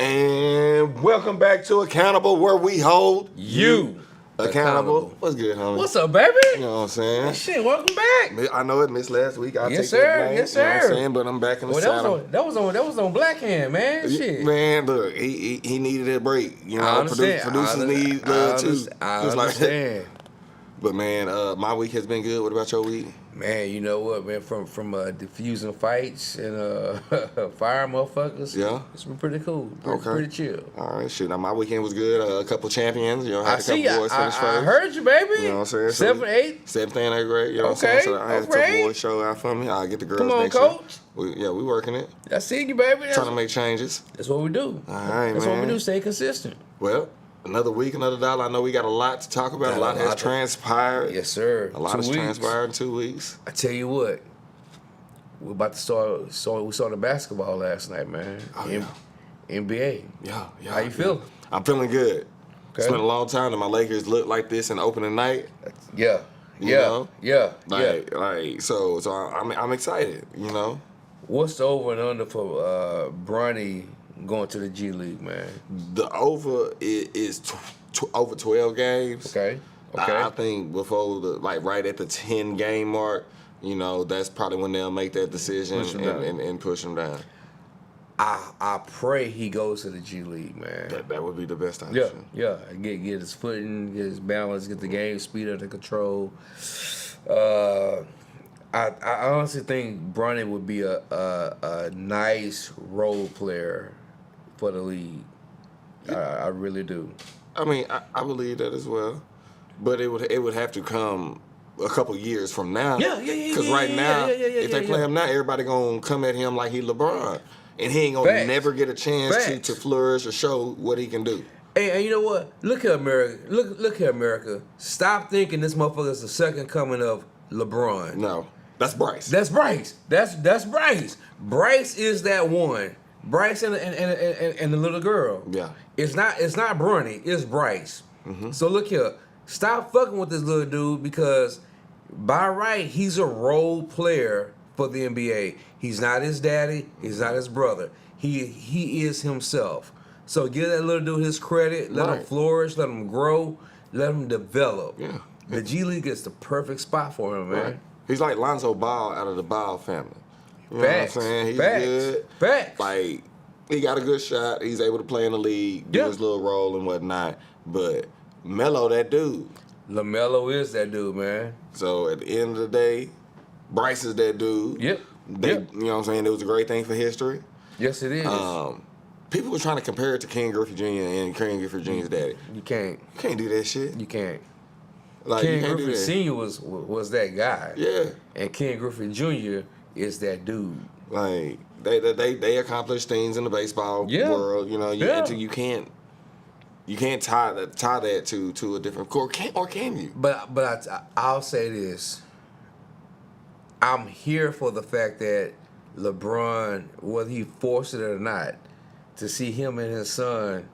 And welcome back to Accountable, where we hold you accountable. What's good, homie? What's up, baby? You know what I'm saying? Shit, welcome back. I know it missed last week. I'll Yes, take that sir. blame, Yes, You know what I'm sir. saying? But I'm back in the Well, saddle. that was on Black Hand, man. Shit. Man, look, he needed a break. You know, I understand. producers need love too. I Just like- understand. But man, my week has been good. What about your week? Man, you know what, man? From diffusing fights and fire motherfuckers. Yeah. It's been pretty cool. Okay. Pretty chill. All right, shit. Now my weekend was good. A couple champions. You know, had I a couple see. boys finish I first. heard you, baby. You know what I'm saying? 7, 8. 7th and 8th grade. You know what I'm Okay, saying? So I had a couple okay. boys show out for me. I'll get the girls Come on, next coach. year. We working it. I see you, baby. Trying to make changes. That's what we do. All right, That's man. what we do. Stay consistent. Well, another week, another dollar. I know we got a lot to talk about. A lot has transpired. Yes, sir. A lot has transpired in 2 weeks. I tell you what, we're about to start. So we saw the basketball last night, man. Oh, yeah. NBA. Yeah. How you feeling? I'm feeling good. It's Okay. been a long time that my Lakers looked like this in opening night. Yeah. You know? Yeah. So I'm excited. You know. What's the over and under for Bronny going to the G League, man? The over is over 12 games. Okay. I think before right at the 10 game mark, you know, that's probably when they'll make that decision and push him down. I pray he goes to the G League, man. That would be the best option. Yeah. Get his footing, get his balance, get the game speed under control. I honestly think Bronny would be a nice role player for the league. I really do. I mean, I believe that as well, but it would have to come a couple years from now. Yeah. Because right now, if they play him now, everybody gonna come at him like he LeBron, and he ain't gonna never get a chance to flourish or show what he can do. And you know what? Look at America. Look here, America. Stop thinking this motherfucker is the second coming of LeBron. No, that's Bryce. That's Bryce. That's Bryce. Bryce is that one. Bryce and the little girl. Yeah. It's not Bronny. It's Bryce. Mm-hmm. So look here. Stop fucking with this little dude because by right he's a role player for the NBA. He's not his daddy. He's not his brother. He is himself. So give that little dude his credit. Let him flourish. Let him grow. Let him develop. Yeah. The G League is the perfect spot for him, man. Right. He's like Lonzo Ball out of the Ball family. You know Facts. what I'm saying? He's Facts. good. Facts. Like, he got a good shot. He's able to play in the league, do his little role and whatnot. But Melo, that dude. LaMelo is that dude, man. So at the end of the day, Bryce is that dude. Yep. You know what I'm saying? It was a great thing for history. Yes, it is. People were trying to compare it to Ken Griffey Jr. and Ken Griffey Jr.'s daddy. You can't. You can't do that shit. You can't. Like, Ken you can't Griffey do that. Sr. was that guy. Yeah. And Ken Griffey Jr. is that dude. Like, they accomplish things in the baseball world. You know, you can't tie that to a different or can you? But I'll say this. I'm here for the fact that LeBron, whether he forced it or not, to see him and his son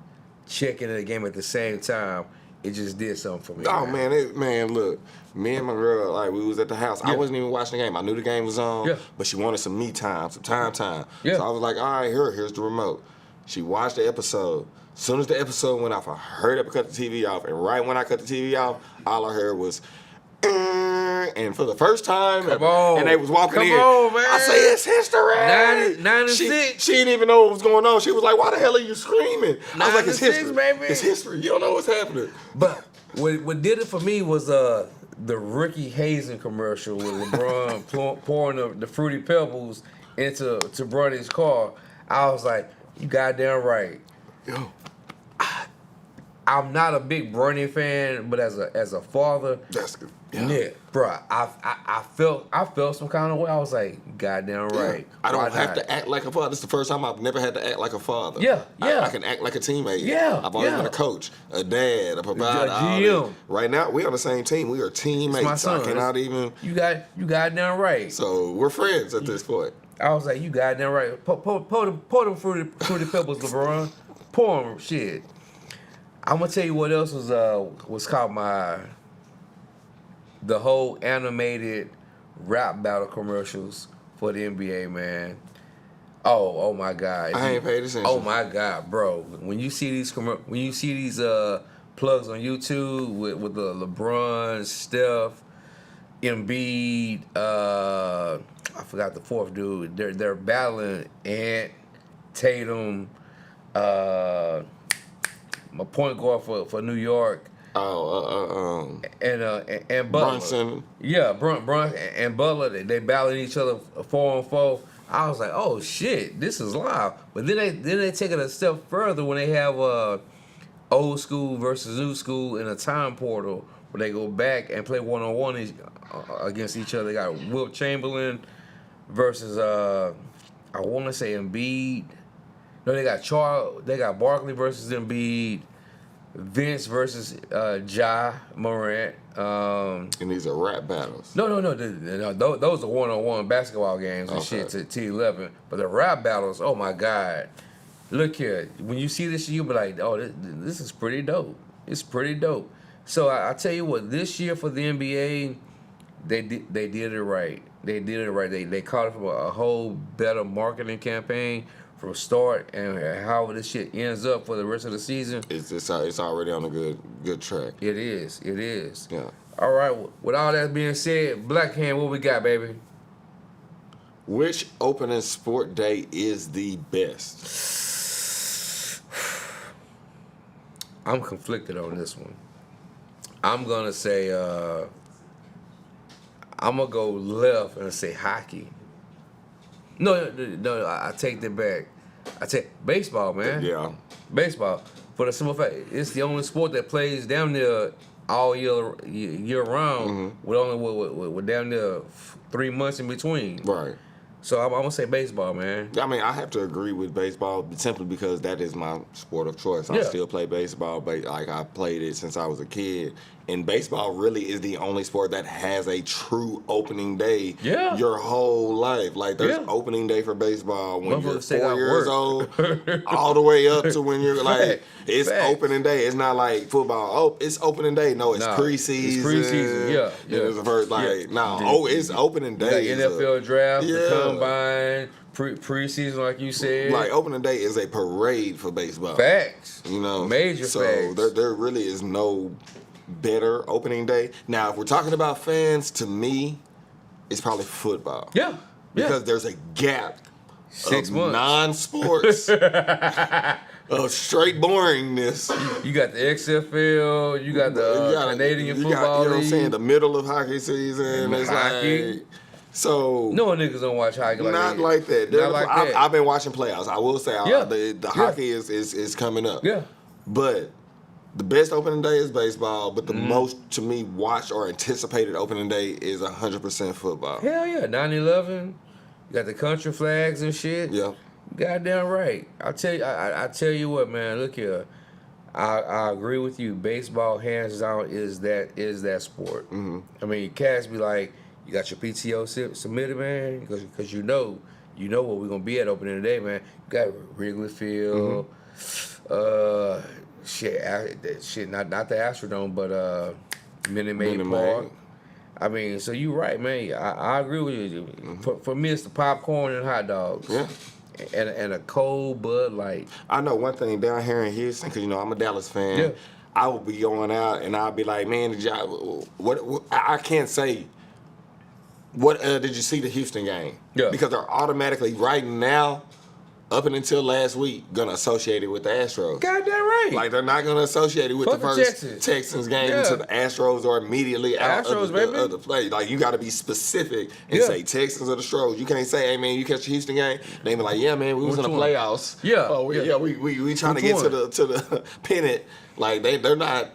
checking in the game at the same time, it just did something for me. Oh man, look, me and my girl, like we was at the house. I wasn't even watching the game. I knew the game was on, but she wanted some me time, some time. Yeah. So I was like, all right, here's the remote. She watched the episode. As soon as the episode went off, I heard her cut the TV off, and right when I cut the TV off, all I heard was. And for the first time, and they was walking in. On, man. I say it's history. 96. She didn't even know what was going on. She was like, "Why the hell are you screaming?" I was like, "It's history, baby. It's history. You don't know what's happening." But what did it for me was the Ricky Hazen commercial with LeBron pouring the Fruity Pebbles into Bronny's car. I was like, "You goddamn right." Yo. I'm not a big Bronny fan, but as a father, That's good. Yeah, bro. I felt some kind of way. I was like, goddamn right. I don't have to act like a father. This is the first time I've never had to act like a father. Yeah. I can act like a teammate. Yeah, I've always been a coach, a dad, a provider. A GM. Right now, we're on the same team. We are teammates. My son. I cannot even. You goddamn right. So we're friends at this point. I was like, you goddamn right. Pour them fruity pebbles, LeBron. Pour them, shit. I'm gonna tell you what else was caught the whole animated rap battle commercials for the NBA, man. Oh my God! I ain't paid attention. Oh my God, bro! When you see these plugs on YouTube with the LeBron, Steph, Embiid, I forgot the fourth dude. They're battling Ant, Tatum, my point guard for New York. And Butler. Brunson. Yeah, Brun and Butler. They battling each other 4-on-4. I was like, oh shit, this is live. But then they take it a step further when they have old school versus new school in a time portal where they go back and play 1-on-1 against each other. They got Wilt Chamberlain versus I want to say Embiid. No, they got Barkley versus Embiid. Vince versus Ja Morant. And these are rap battles. No. Those are 1-on-1 basketball games and shit to T11. But the rap battles, oh my God. Look here. When you see this, you'll be like, oh, this is pretty dope. It's pretty dope. So I tell you what, this year for the NBA, they did it right. They did it right. They caught it from a whole better marketing campaign from start, and how this shit ends up for the rest of the season. It's already on a good track. It is. Yeah. All right. With all that being said, Black Hand, what we got, baby? Which opening sport day is the best? I'm conflicted on this one. I'm gonna say I'm gonna go left and say hockey. No, I take that back. I take baseball, man. Yeah. Baseball. For the simple fact, it's the only sport that plays damn near all year round, with only with damn near 3 months in between. Right. So I'm gonna say baseball, man. I mean, I have to agree with baseball simply because that is my sport of choice. I still play baseball, but like I played it since I was a kid. And baseball really is the only sport that has a true opening day your whole life. Like, there's opening day for baseball when you're 4 years old, all the way up to when you're like, it's opening day. It's not like football. Oh, it's opening day. No, it's preseason. It's preseason, yeah. It's the first, it's opening day. You got NFL draft, the combine, preseason, like you said. Like, opening day is a parade for baseball. Facts. You know? Major facts. So there really is no better opening day. Now, if we're talking about fans, to me, it's probably football. Yeah. Because there's a gap 6 of months. Non-sports of straight boringness. You got the XFL, you got the Canadian football you know what I'm league. saying? The middle of hockey season. It's hockey. Like, so no niggas don't watch hockey like that. Not like that. Not like that. I've been watching playoffs. I will say the hockey is coming up. Yeah. But the best opening day is baseball, but the most, to me, watched or anticipated opening day is 100% football. Hell yeah, 9/11. You got the country flags and shit. Yeah. Goddamn right. I tell you what, man. Look here. I agree with you. Baseball, hands down, is that sport. Mm-hmm. I mean, cats be like, you got your PTO submitted, man, because you know what we're gonna be at opening day, man. You got Wrigley Field. Shit, not the Astrodome, but Minute Maid Park. I mean, so you right, man. I agree with you. Mm-hmm. For me, it's the popcorn and hot dogs. Yeah. And a cold Bud Light. I know one thing down here in Houston, because, I'm a Dallas fan. Yeah. I will be going out, and I'll be like, man, what I can't say, what did you see the Houston game? Yeah. Because they're automatically, right now, up and until last week, going to associate it with the Astros. Goddamn right. Like, they're not going to associate it with the first Texans game until the Astros are immediately out of the play. Like, you got to be specific and say Texans or the Astros. You can't say, hey, man, you catch the Houston game? They be like, yeah, man, we was in the playoffs. Yeah. Oh, we trying to get to the pennant. Like, they're not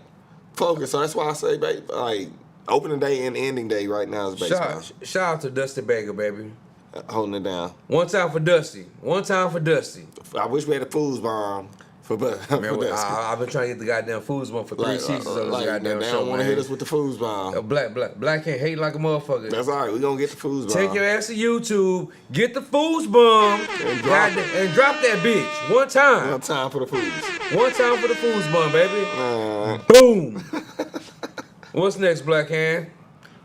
focused. So that's why I say, baby, like, opening day and ending day right now is baseball. Shout out to Dusty Baker, baby. Holding it down. One time for Dusty. I wish we had a Foos Bomb for Dusty. I've been trying to get the goddamn Foos Bomb for 3 seasons of this goddamn show, They don't want to hit us with the Foos Bomb. Black can't hate like a motherfucker. That's all right. We're going to get the Foos Bomb. Take your ass to YouTube, get the Foos Bomb, and drop that bitch. One time. One time for the Foos. One time for the Foos Bomb, baby. Boom. What's next, Black Hand?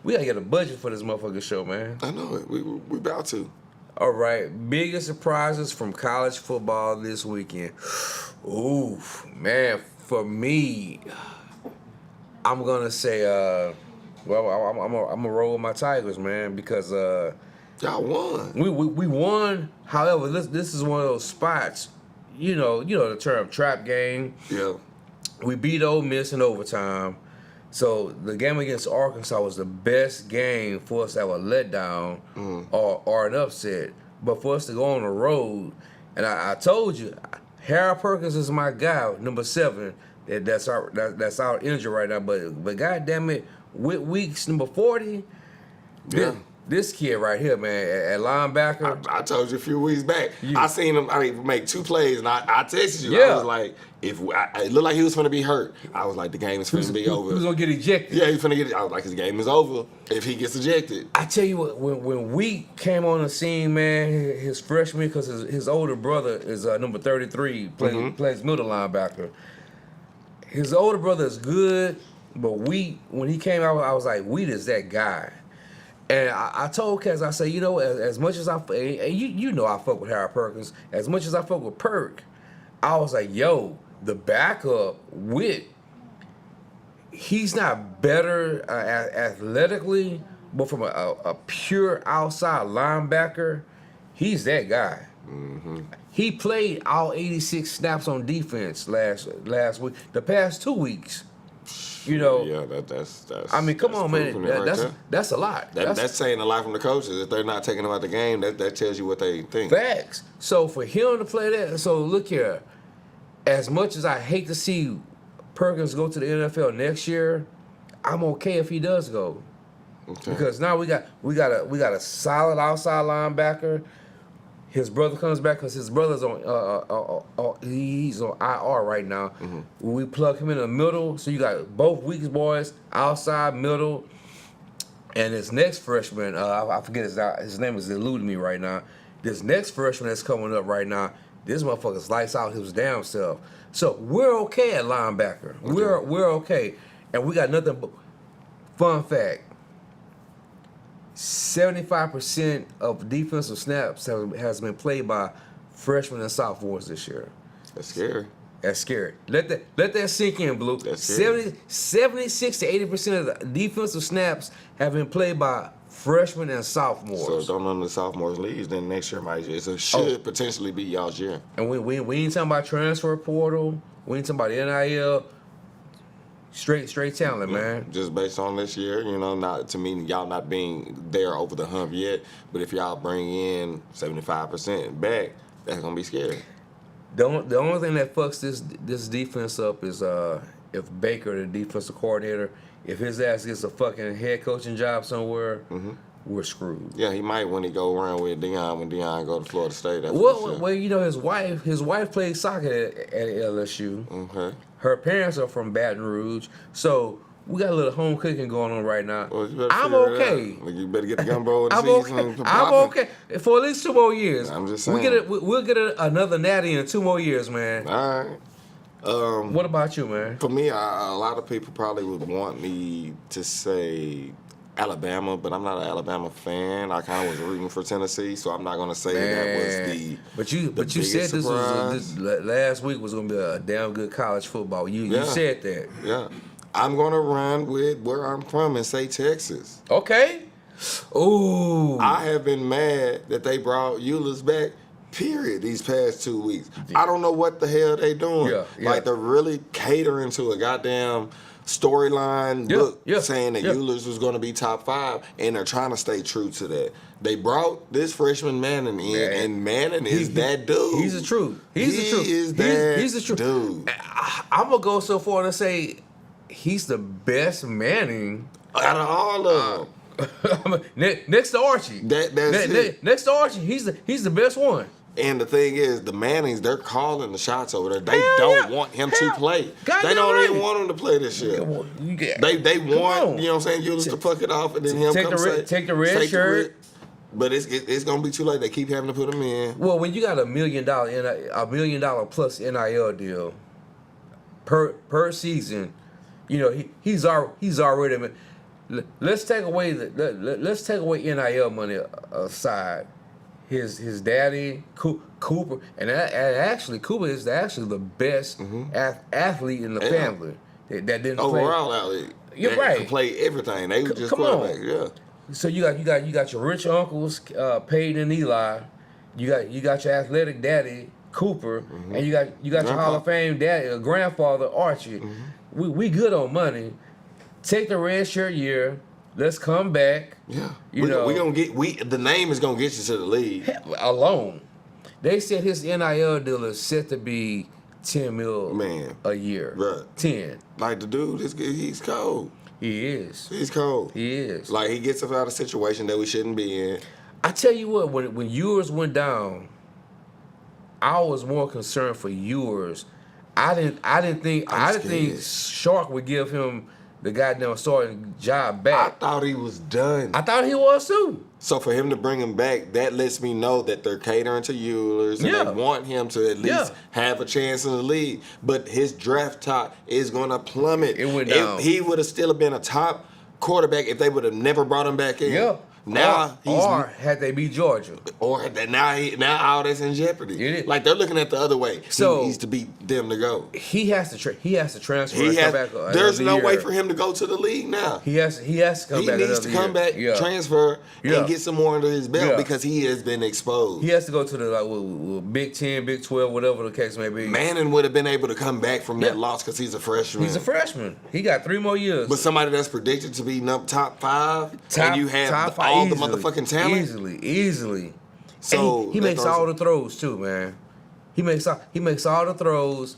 We gotta get a budget for this motherfucking show, man. I know it. We about to. All right, biggest surprises from college football this weekend. Ooh, man, for me, I'm gonna say, I'm gonna roll with my Tigers, man, because Y'all won. we won. However, this is one of those spots, you know the term trap game. Yeah. We beat Ole Miss in overtime. So the game against Arkansas was the best game for us to have a letdown or an upset. But for us to go on the road, and I told you, Harry Perkins is my guy, number 7. That's out injured right now. But goddamn it, Whit Weeks number 40. Yeah. This kid right here, man, at linebacker. I told you a few weeks back. Yeah. I seen him. Make 2 plays, and I texted you. Yeah. I was like, it looked like he was going to be hurt. I was like, the game is going to be over. He was gonna get ejected. Yeah, he's going to get. I was like, his game is over if he gets ejected. I tell you what, when Wheat came on the scene, man, his freshman, because his older brother is number 33, plays middle linebacker. His older brother is good, but Wheat, when he came out, I was like, Wheat is that guy. And I told Kaz, I said, as much as I fuck with Harry Perkins, as much as I fuck with Perk, I was like, yo, the backup Wit, he's not better athletically, but from a pure outside linebacker, he's that guy. Mm-hmm. He played all 86 snaps on defense last week. The past 2 weeks. Yeah, that's. I mean, come on, man. Right That's a lot. That's saying a lot from the coaches. If they're not taking them out the game, that tells you what they think. Facts. So for him to play that, so look here. As much as I hate to see Perkins go to the NFL next year, I'm okay if he does go. Okay. Because now we got a solid outside linebacker. His brother comes back because his brother's he's on IR right now. Mm-hmm. We plug him in the middle, so you got both Weeks boys outside, middle, and this next freshman, I forget his name is eluding me right now. This next freshman that's coming up right now, this motherfucker's lights out his damn self. So we're okay at linebacker. Okay. We're okay, and we got nothing but fun fact. 75% of defensive snaps has been played by freshmen and sophomores this year. That's scary. That's scary. Let that sink in, Blue. That's scary. 76 to 80% of the defensive snaps have been played by freshmen and sophomores. So don't none of the sophomores leave, then next year should potentially be y'all's year. And we ain't talking about transfer portal. We ain't talking about NIL. Straight talent, man. Just based on this year, not to me, y'all not being there over the hump yet. But if y'all bring in 75% back, that's gonna be scary. The only thing that fucks this defense up is if Baker, the defensive coordinator, if his ass gets a fucking head coaching job somewhere, we're screwed. Yeah, he might when he go around with Deion when Deion go to Florida State. Well, his wife played soccer at LSU. Okay. Her parents are from Baton Rouge, so we got a little home cooking going on right now. Well, I'm okay. You better get the gumbo and I'm okay. I'm okay for at least 2 more years. I'm just saying. We'll get another natty in 2 more years, man. All right. What about you, man? For me, a lot of people probably would want me to say Alabama, but I'm not an Alabama fan. I kind of was rooting for Tennessee, so I'm not going to say that was the. But you said this last week was going to be a damn good college football. You said that. Yeah, I'm going to run with where I'm from and say Texas. Okay. Ooh. I have been mad that they brought Eulers back. Period. These past 2 weeks, I don't know what the hell they doing. Yeah. Like they're really catering to a goddamn storyline book saying that Eulers was going to be top 5, and they're trying to stay true to that. They brought this freshman Manning in, and Manning is that dude. He's the truth. He's the truth. Dude. I'm going to go so far to say he's the best Manning out of all of them. Next to Archie. That's it. Next to Archie, he's the best one. And the thing is, the Mannings, they're calling the shots over there. They don't want him to play. They don't even want him to play this year. They want, you know what I'm saying, Eulers to fuck it off and then him take the red shirt. But it's gonna be too late. They keep having to put him in. Well, when you got $1 million plus NIL deal per season, he's already. Let's take away NIL money aside. his daddy Cooper, and actually Cooper is actually the best athlete in the family that didn't overall play. athlete. You're They right. could play everything. They were just Come on. quarterbacks. Yeah. So you got your rich uncles, Peyton and Eli. You got your athletic daddy Cooper, and you got your Hall of Fame daddy, grandfather Archie. We good on money. Take the red shirt year. Let's come back. Yeah. You know, we gonna get the name is gonna get you to the league. Alone. They said his NIL deal is set to be $10 million a year. Right. 10. Like the dude, he's cold. He is. He's cold. He is. Like he gets us out of a situation that we shouldn't be in. I tell you what, when yours went down, I was more concerned for yours. I didn't think Shark would give him the goddamn starting job I back. thought he was done. I thought he was too. So for him to bring him back, that lets me know that they're catering to Eulers and Yeah. they want him to at least have a chance in the league. But his draft top is going to plummet. It went down. He would have still been a top quarterback if they would have never brought him back in. Yeah. Now or had they beat Georgia. Now all that's in jeopardy. It is. Like they're looking at the other way. So he needs to beat them to go. He has to transfer. And come back There's no another way year. for him to go to the league now. He has to come He back. needs to another come year. back, Yeah. transfer, Yeah. and get some more under his belt Yeah. because he has been exposed. He has to go to the Big 10, Big 12, whatever the case may be. Manning would have been able to come back from that loss because he's a freshman. He's a freshman. He got 3 more years. But somebody that's predicted to be top 5, and you have top five all the easily. motherfucking talent. Easily. So and he makes all the throws too, man. He makes all the throws,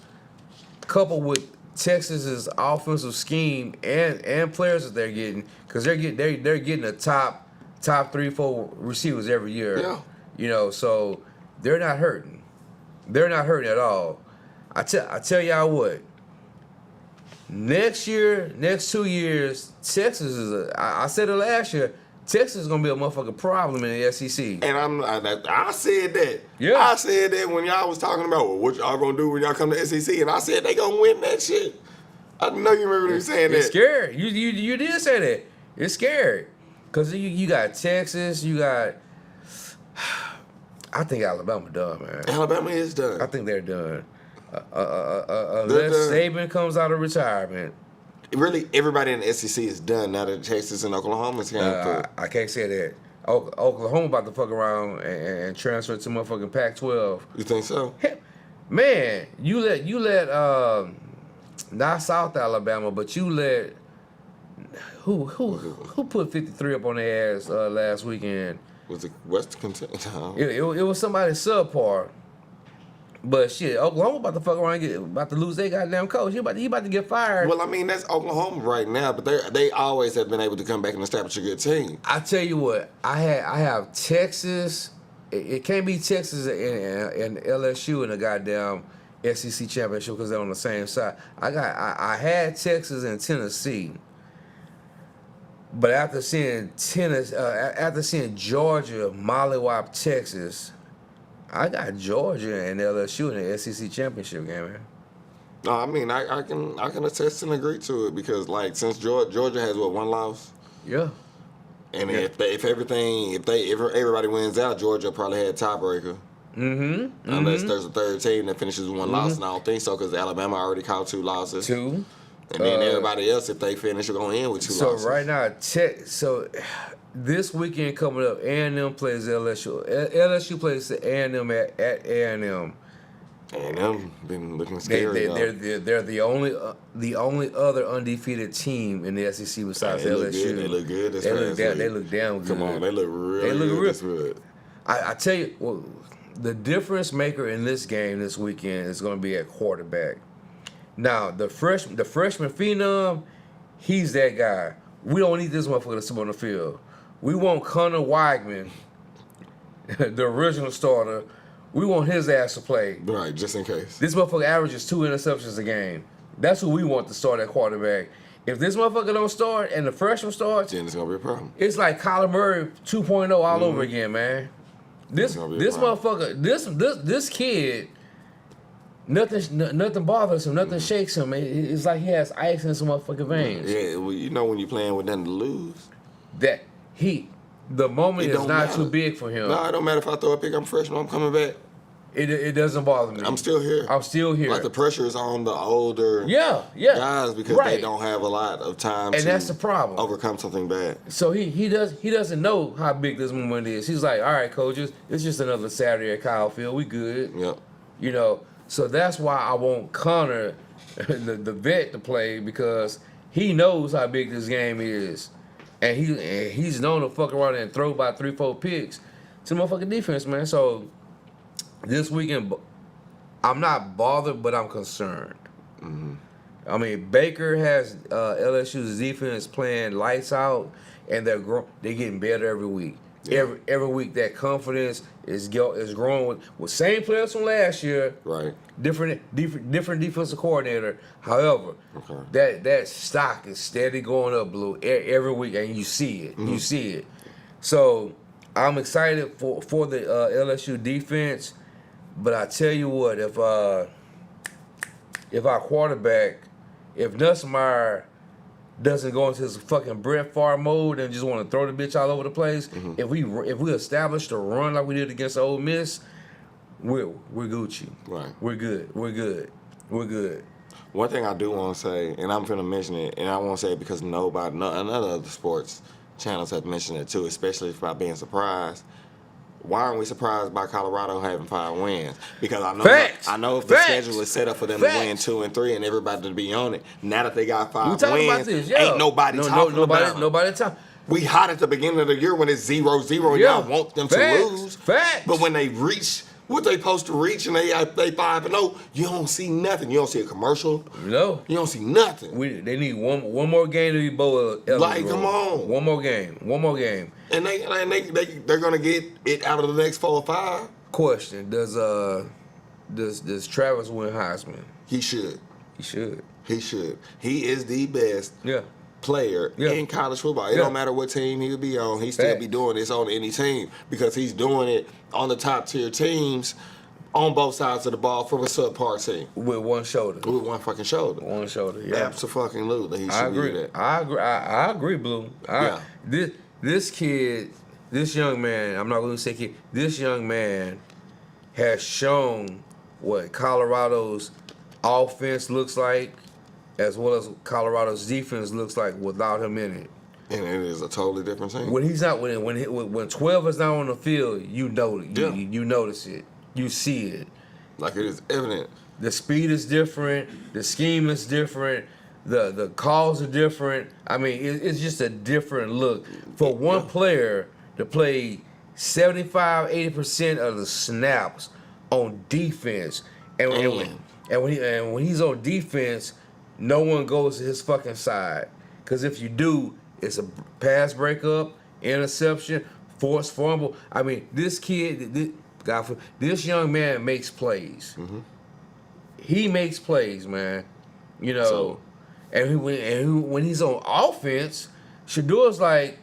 coupled with Texas's offensive scheme and players that they're getting, because they're getting a top 3-4 receivers every year. Yeah. You know, so they're not hurting. They're not hurting at all. I tell y'all what. Next 2 years, Texas is I said it last year. Texas is gonna be a motherfucking problem in the SEC. And I said that. Yeah. I said that when y'all was talking about what y'all gonna do when y'all come to SEC, and I said they gonna win that shit. I know you remember me saying that. It's scary. You did say that. It's scary. Cause you got Texas, you got. I think Alabama done, man. Alabama is done. I think they're done. Unless Saban comes out of retirement. Really, everybody in the SEC is done now that Texas and Oklahoma's came through. I can't say that. Oklahoma about to fuck around and transfer to motherfucking Pac-12. You think so? Man, you let not South Alabama, but you let who put 53 up on their ass last weekend? Was it West Kentucky? No. It was somebody subpar. But shit, Oklahoma about to fuck around about to lose their goddamn coach. He about to get fired. Well, I mean, that's Oklahoma right now, but they always have been able to come back and establish a good team. I tell you what, I have Texas. It can't be Texas and LSU in the goddamn SEC championship because they're on the same side. I had Texas and Tennessee, but after seeing Georgia mollywop Texas, I got Georgia and LSU in the SEC championship game, man. No, I mean, I can attest and agree to it because, like, since Georgia has one loss, Yeah. and if everybody wins out, Georgia probably had tiebreaker. Mm-hmm. Unless there's a third team that finishes with one loss, and I don't think so because Alabama already caught 2 losses. 2. And then everybody else, if they finish, are going to end with 2 losses. So right now, this weekend coming up, A&M plays LSU. LSU plays A&M at A&M. A&M been looking scary. They're the only other undefeated team in the SEC besides LSU. They look good. They look damn good. Come on, they look really good. I tell you, well, the difference maker in this game this weekend is going to be at quarterback. Now the freshman phenom, he's that guy. We don't need this motherfucker to sit on the field. We want Connor Weigman, the original starter. We want his ass to play. Right, just in case. This motherfucker averages 2 interceptions a game. That's who we want to start at quarterback. If this motherfucker don't start and the freshman starts, then it's gonna be a problem. it's like Kyler Murray 2.0 all over again, man. This motherfucker, this kid, nothing bothers him, nothing shakes him. It's like he has ice in some motherfucking veins. Yeah, well, you know when you're playing with nothing to lose. That he The moment It is don't not matter. too big for him. No, it don't matter if I throw a pick. I'm freshman. I'm coming back. It doesn't bother me. I'm still here. I'm still here. Like the pressure is on the older yeah. guys because they don't have a lot of time And to that's the problem. overcome something bad. So he doesn't know how big this moment is. He's like, all right, coaches, it's just another Saturday at Kyle Field. We good. Yep. You know, so that's why I want Connor, the vet, to play because he knows how big this game is, and he's known to fuck around and throw about 3-4 picks to the motherfucking defense, man. So this weekend, I'm not bothered, but I'm concerned. Mm-hmm. I mean, Baker has LSU's defense playing lights out, and they're getting better every week. Yeah. Every week, that confidence is growing with same players from last year. Right. Different defensive coordinator. However, that stock is steady going up, Blue, every week, and you see it. Mm-hmm. You see it. So I'm excited for the LSU defense. But I tell you what, if our quarterback, if Nussmeier doesn't go into his fucking Brett Favre mode and just want to throw the bitch all over the place, if we establish the run like we did against Ole Miss, we're Gucci. Right. We're good. One thing I do want to say, and I'm finna mention it, and I won't say it because none of the sports channels have mentioned it too, especially about being surprised. Why aren't we surprised by Colorado having 5 wins? Because I know if the schedule is set up for them to win 2 and 3 and everybody to be on it. Now that they got 5 wins, ain't nobody talking about it. Nobody talking. We hot at the beginning of the year when it's 0-0 and y'all want them to lose. But when they reach what they supposed to reach and they 5-0, you don't see nothing. You don't see a commercial. No. You don't see nothing. They need one more game to be bowl eligible. Like, come on. One more game. And they're gonna get it out of the next 4 or 5. Question: Does Travis win Heisman? He should. He should. He is the best player in college football. It don't matter what team he would be on. He still be doing this on any team because he's doing it on the top tier teams on both sides of the ball for a subpar team. With one shoulder. With one fucking shoulder. One shoulder. Yeah. Absolutely. He should agree. do that. I agree, Blue. This kid, this young man, I'm not going to say kid, this young man has shown what Colorado's offense looks like as well as Colorado's defense looks like without him in it. And it is a totally different team. When he's not, when 12 is not on the field, you know, you notice it, you see it. Like it is evident. The speed is different. The scheme is different. The calls are different. I mean, it's just a different look for one player to play 75-80% of the snaps on defense, and when he's on defense, no one goes to his fucking side. Because if you do, it's a pass breakup, interception, forced fumble. I mean, this kid, this young man makes plays. Mm-hmm. He makes plays, man. You know, when he's on offense, Shador's like,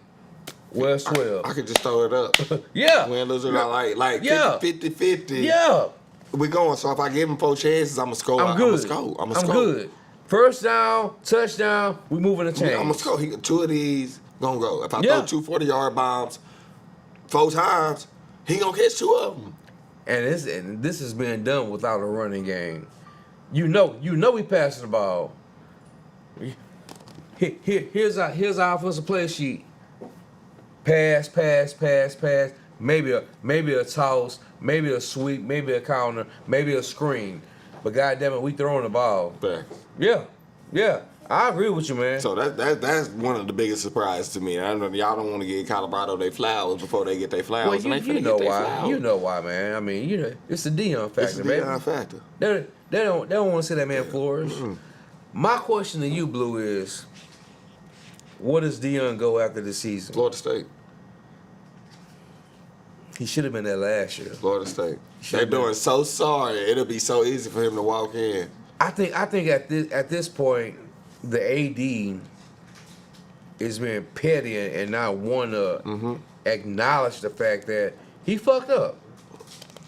well, it's 12. I could just throw it up. Yeah. Win, lose it, like 50-50. Yeah. We're going. So if I give him 4 chances, I'm going to score. I'm good. I'm I'm good. First down, touchdown, we moving the chains. I'm going to score. 2 of these going to go. If I throw 2 40-yard bombs 4 times, he going to catch 2 of them. And this is being done without a running game. You know we passing the ball. Here's our offensive play sheet. Pass. Maybe a toss, maybe a sweep, maybe a counter, maybe a screen. But goddamn it, we throwing the ball. Back. Yeah. I agree with you, man. So that's one of the biggest surprises to me. I know y'all don't want to give Colorado their flowers before they get their flowers. Well, you know why? You know why, man. I mean, it's the Deion factor, it's the Deion factor. They don't want to see that man flourish. Mm-hmm. My question to you, Blue, is what does Deion go after the season? Florida State. He should have been there last year. Florida State. They're doing so sorry. It'll be so easy for him to walk in. I think at this point, the AD is being petty and not want to acknowledge the fact that he fucked up.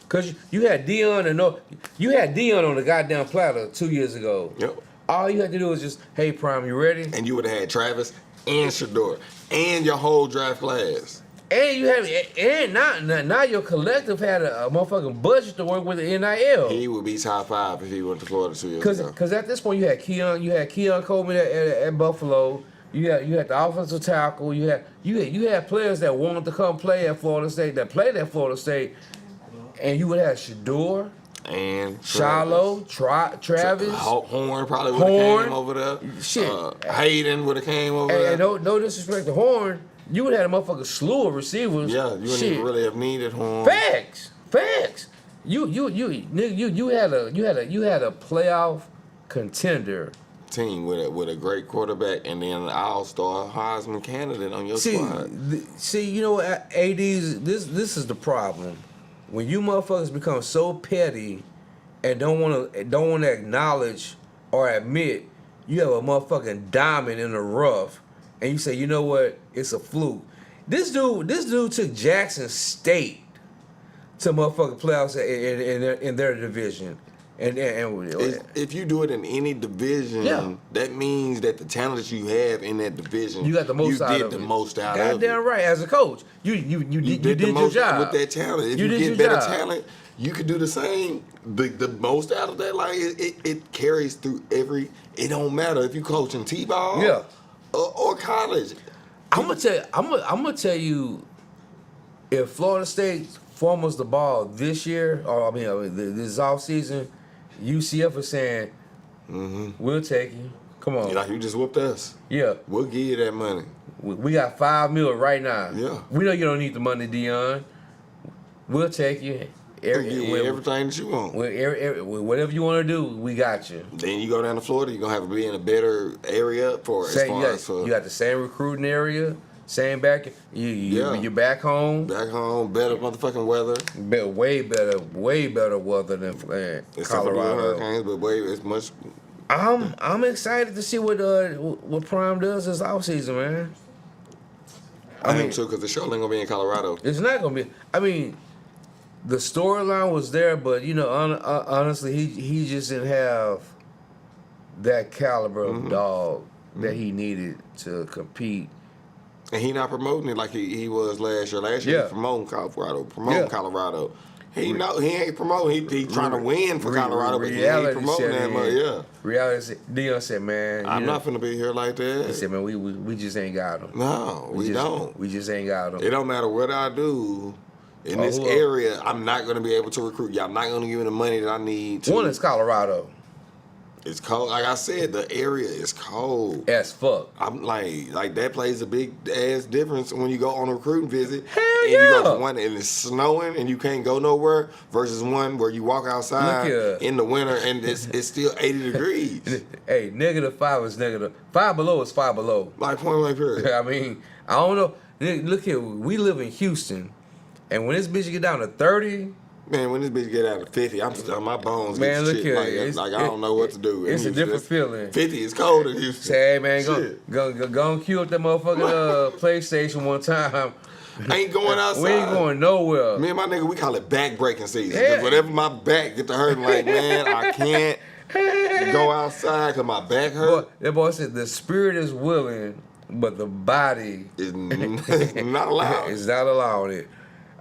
Cause you had Deion on the goddamn platter 2 years ago. Yep. All you had to do was just, hey, Prime, you ready? And you would have had Travis and Shador and your whole draft class. And you have, and now your collective had a motherfucking budget to work with the NIL. He would be top 5 if he went to Florida 2 years ago. Because at this point you had Keon Coleman at Buffalo. You had the offensive tackle. You had players that wanted to come play at Florida State, that played at Florida State, and you would have Shador and Shiloh, Travis, Horn probably would have came over there. Shit, Hayden would have came over there. And no disrespect to Horn, you would have had a motherfucking slew of receivers. Yeah, you wouldn't even really have needed Horn. Facts. You had a playoff contender team with a great quarterback and then an all-star Heisman candidate on your squad. You know what, ADs, this is the problem. When you motherfuckers become so petty and don't want to acknowledge or admit you have a motherfucking diamond in the rough, and you say, you know what, it's a fluke. This dude took Jackson State to motherfucking playoffs in their division. And if you do it in any division, that means that the talent that you have in that division, you got the most out of it. You did the most out of it. Goddamn right. As a coach, you did the most your job with that talent. If you get better talent, you could do the same. The most out of that, like it carries through every. It don't matter if you coach in T-ball, or college. I'm gonna tell you, if Florida State fumbles the ball this year, or this off season, UCF is saying, we'll take you. Come on. Like you just whooped us. Yeah. We'll give you that money. We got $5 million right now. Yeah. We know you don't need the money, Dion. We'll take you. We'll give you everything that you want. Whatever you want to do, we got you. Then you go down to Florida, you're going to have to be in a better area you got the same recruiting area. Same back, you're back home. Back home, better motherfucking weather. Way better weather than Colorado. Hurricanes, but it's much. I'm excited to see what Prime does this offseason, man. I am too, because the show ain't gonna be in Colorado. It's not gonna be. I mean, the storyline was there, but honestly, he just didn't have that caliber of dog that he needed to compete. And he not promoting it like he was last year. Last year he promoting Colorado. He ain't promoting. He trying to win for Colorado, but he ain't promoting that much. Reality. Dion said, "Man, I'm not finna be here like that." He said, "Man, we just ain't got him. No, we don't. We just ain't got him. It don't matter what I do in this area. I'm not gonna be able to recruit you. I'm not gonna give you the money that I need to." One is Colorado. It's cold. Like I said, the area is cold as fuck. I'm like that plays a big ass difference when you go on a recruiting visit. Hell and yeah. you go to one and it's snowing and you can't go nowhere versus one where you walk outside in the winter and it's still 80 degrees. Hey, -5 is negative. 5 below is 5 below. Like point blank period. I mean, I don't know. Look here, we live in Houston, and when this bitch get down to 30. Man, when this bitch get out of 50, I'm still my bones. Man, get look shit here. like I don't know what to do. It's a different feeling. 50 is cold in Houston. Say, hey man, go and cue up that motherfucking PlayStation one time. I ain't going outside. We ain't going nowhere. Me and my nigga, we call it back breaking season. Cause whenever my back get to hurting, like man, I can't go outside because my back hurt. That boy said the spirit is willing, but the body is not allowed. It's not allowing it.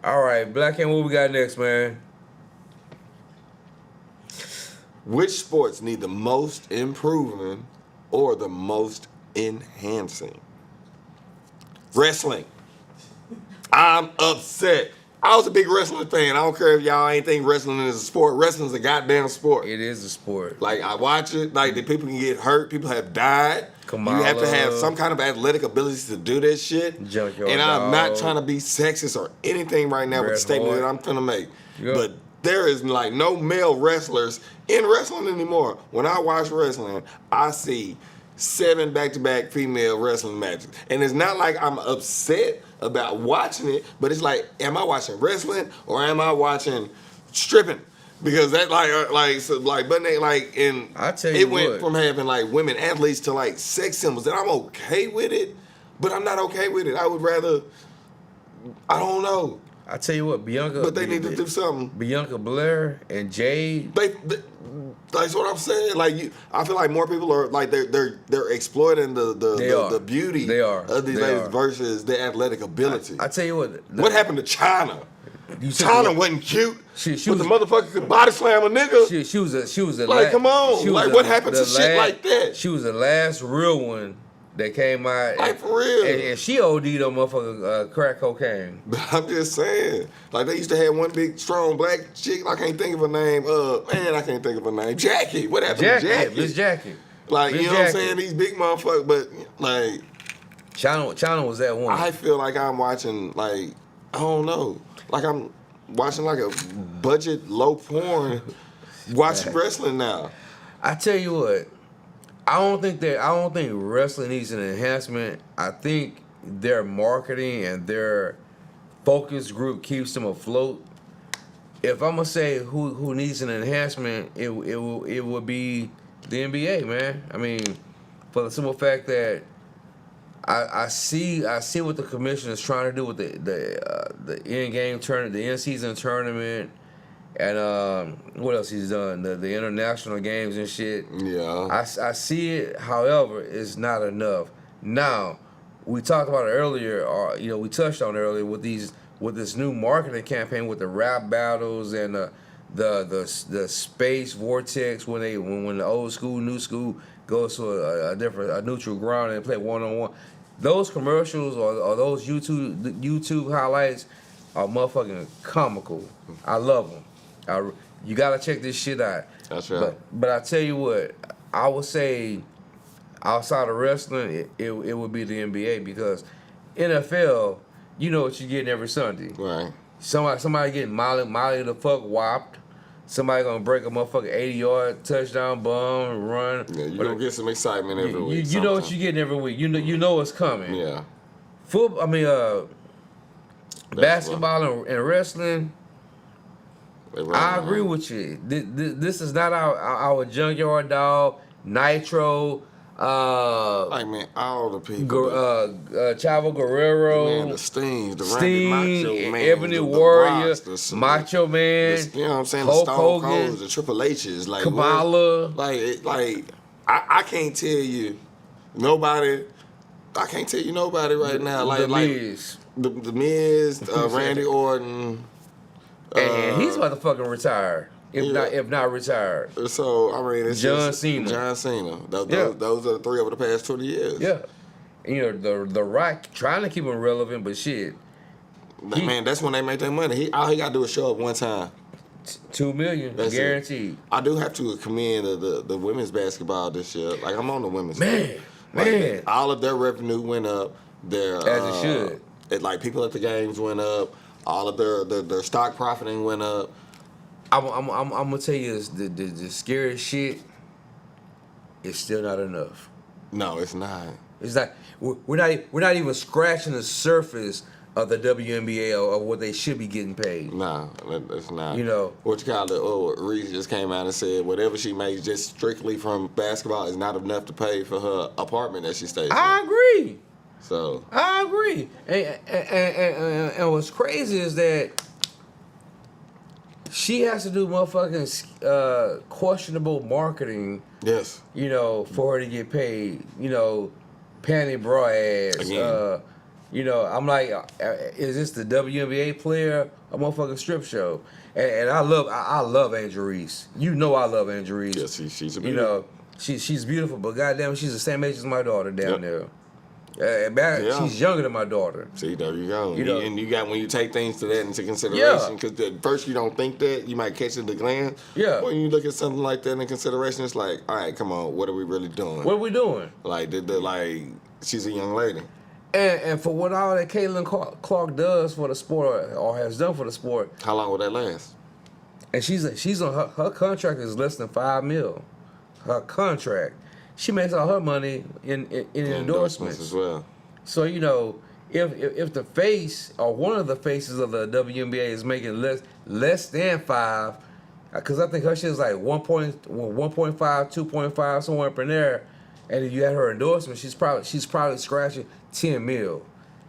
All right, Black and what we got next, man? Which sports need the most improving or the most enhancing? Wrestling. I'm upset. I was a big wrestling fan. I don't care if y'all ain't think wrestling is a sport. Wrestling's a goddamn sport. It is a sport. Like, I watch it. Like, the people can get hurt. People have died. Kamala. You have to have some kind of athletic abilities to do that shit. And I'm not trying to be sexist or anything right now with the statement that I'm finna make. Yep. But there is, like, no male wrestlers in wrestling anymore. When I watch wrestling, I see 7 back-to-back female wrestling matches. And it's not like I'm upset about watching it, but it's like, am I watching wrestling or am I watching stripping? Because that but they and I tell you it went from having like women athletes to like sex symbols, and I'm okay with it, but I'm not okay with it. I would rather, I don't know. I tell you what, Bianca. But they need to do something. Bianca Blair and Jade. That's what I'm saying. Like I feel like more people are like they're exploiting the beauty of these ladies versus their athletic ability. I tell you what. What happened to China? China wasn't cute. She was the motherfucker could body slam a nigga. She was the like come on. Like what happened to shit like that? She was the last real one that came out. Like for real. And she OD'd on motherfucking crack cocaine. But I'm just saying. Like they used to have one big strong black chick. I can't think of her name. I can't think of her name. Jackie. What happened to Jackie? Miss Jackie. Like Miss you know Jackie. What I'm saying? These big motherfuckers, but like China was that one. I feel like I'm watching like I don't know. Like I'm watching like a budget low porn watching wrestling now. I tell you what, I don't think wrestling needs an enhancement. I think their marketing and their focus group keeps them afloat. If I'm gonna say who needs an enhancement, it would be the NBA, man. I mean, for the simple fact that I see what the commissioner is trying to do with the end game tournament, the end season tournament, and what else he's done, the international games and shit. Yeah, I see it. However, it's not enough. Now, we talked about it earlier, or we touched on it earlier with this new marketing campaign with the rap battles and the space vortex when the old school, new school goes to a neutral ground and play one-on-one. Those commercials or those YouTube highlights are motherfucking comical. I love them. You gotta check this shit out. That's right. But I tell you what, I would say outside of wrestling, it would be the NBA because NFL, you know what you're getting every Sunday. Right. Somebody getting Molly the fuck whopped. Somebody gonna break a motherfucking 80-yard touchdown bomb run. Yeah, you gonna get some excitement every week. You know what you're getting every week. You know it's coming. Yeah. Basketball and wrestling. I agree with you. This is not our junkyard dog, Nitro. Like man, all the people. Chavo Guerrero, man, the Stings, the Randy Macho Man, Ebony the Warrior, Rocks, Macho Man. You know what I'm saying? Hulk the Stone Hogan, Colds, the Triple H's, like Kamala. I can't tell you nobody. I can't tell you nobody right now. Like Miz. The Miz, Randy Orton. And he's about to fucking retire. If not retired. So, I mean, it's John Cena. Those are the three over the past 20 years. Yeah. The Rock trying to keep him relevant, but shit. Man, that's when they make their money. All he got to do is show up one time. $2 million, that's guaranteed. I do have to commend the women's basketball this year. Like, I'm on the women's man. All of their revenue went up. As it should. Like, people at the games went up. All of their stock profiting went up. I'm gonna tell you this, the scary shit is still not enough. No, it's not. It's not. We're not even scratching the surface of the WNBA or what they should be getting paid. No, it's not. What you call it? Reese just came out and said whatever she makes just strictly from basketball is not enough to pay for her apartment that she stays in. I agree. So I agree. And what's crazy is that she has to do motherfucking questionable marketing. Yes. For her to get paid. Panty bra ass. Again. I'm like, is this the WNBA player or motherfucking strip show? And I love Angel Reese. I love Angel Reese. Yes, she's a beautiful. She's beautiful, but goddamn, she's the same age as my daughter down there. She's younger than my daughter. See, there you go. And you got when you take things to that into consideration, because at first you don't think that you might catch it at a glance. Yeah. When you look at something like that in consideration, it's like, all right, come on, what are we really doing? What are we doing? Like, she's a young lady. And for what all that Caitlin Clark does for the sport or has done for the sport. How long will that last? And she's on her contract is less than $5 million. Her contract. She makes all her money in endorsements as well. So if the face or one of the faces of the WNBA is making less than 5, because I think her shit is like 1.5, 2.5, somewhere up in there, and if you had her endorsement, she's probably scratching $10 million.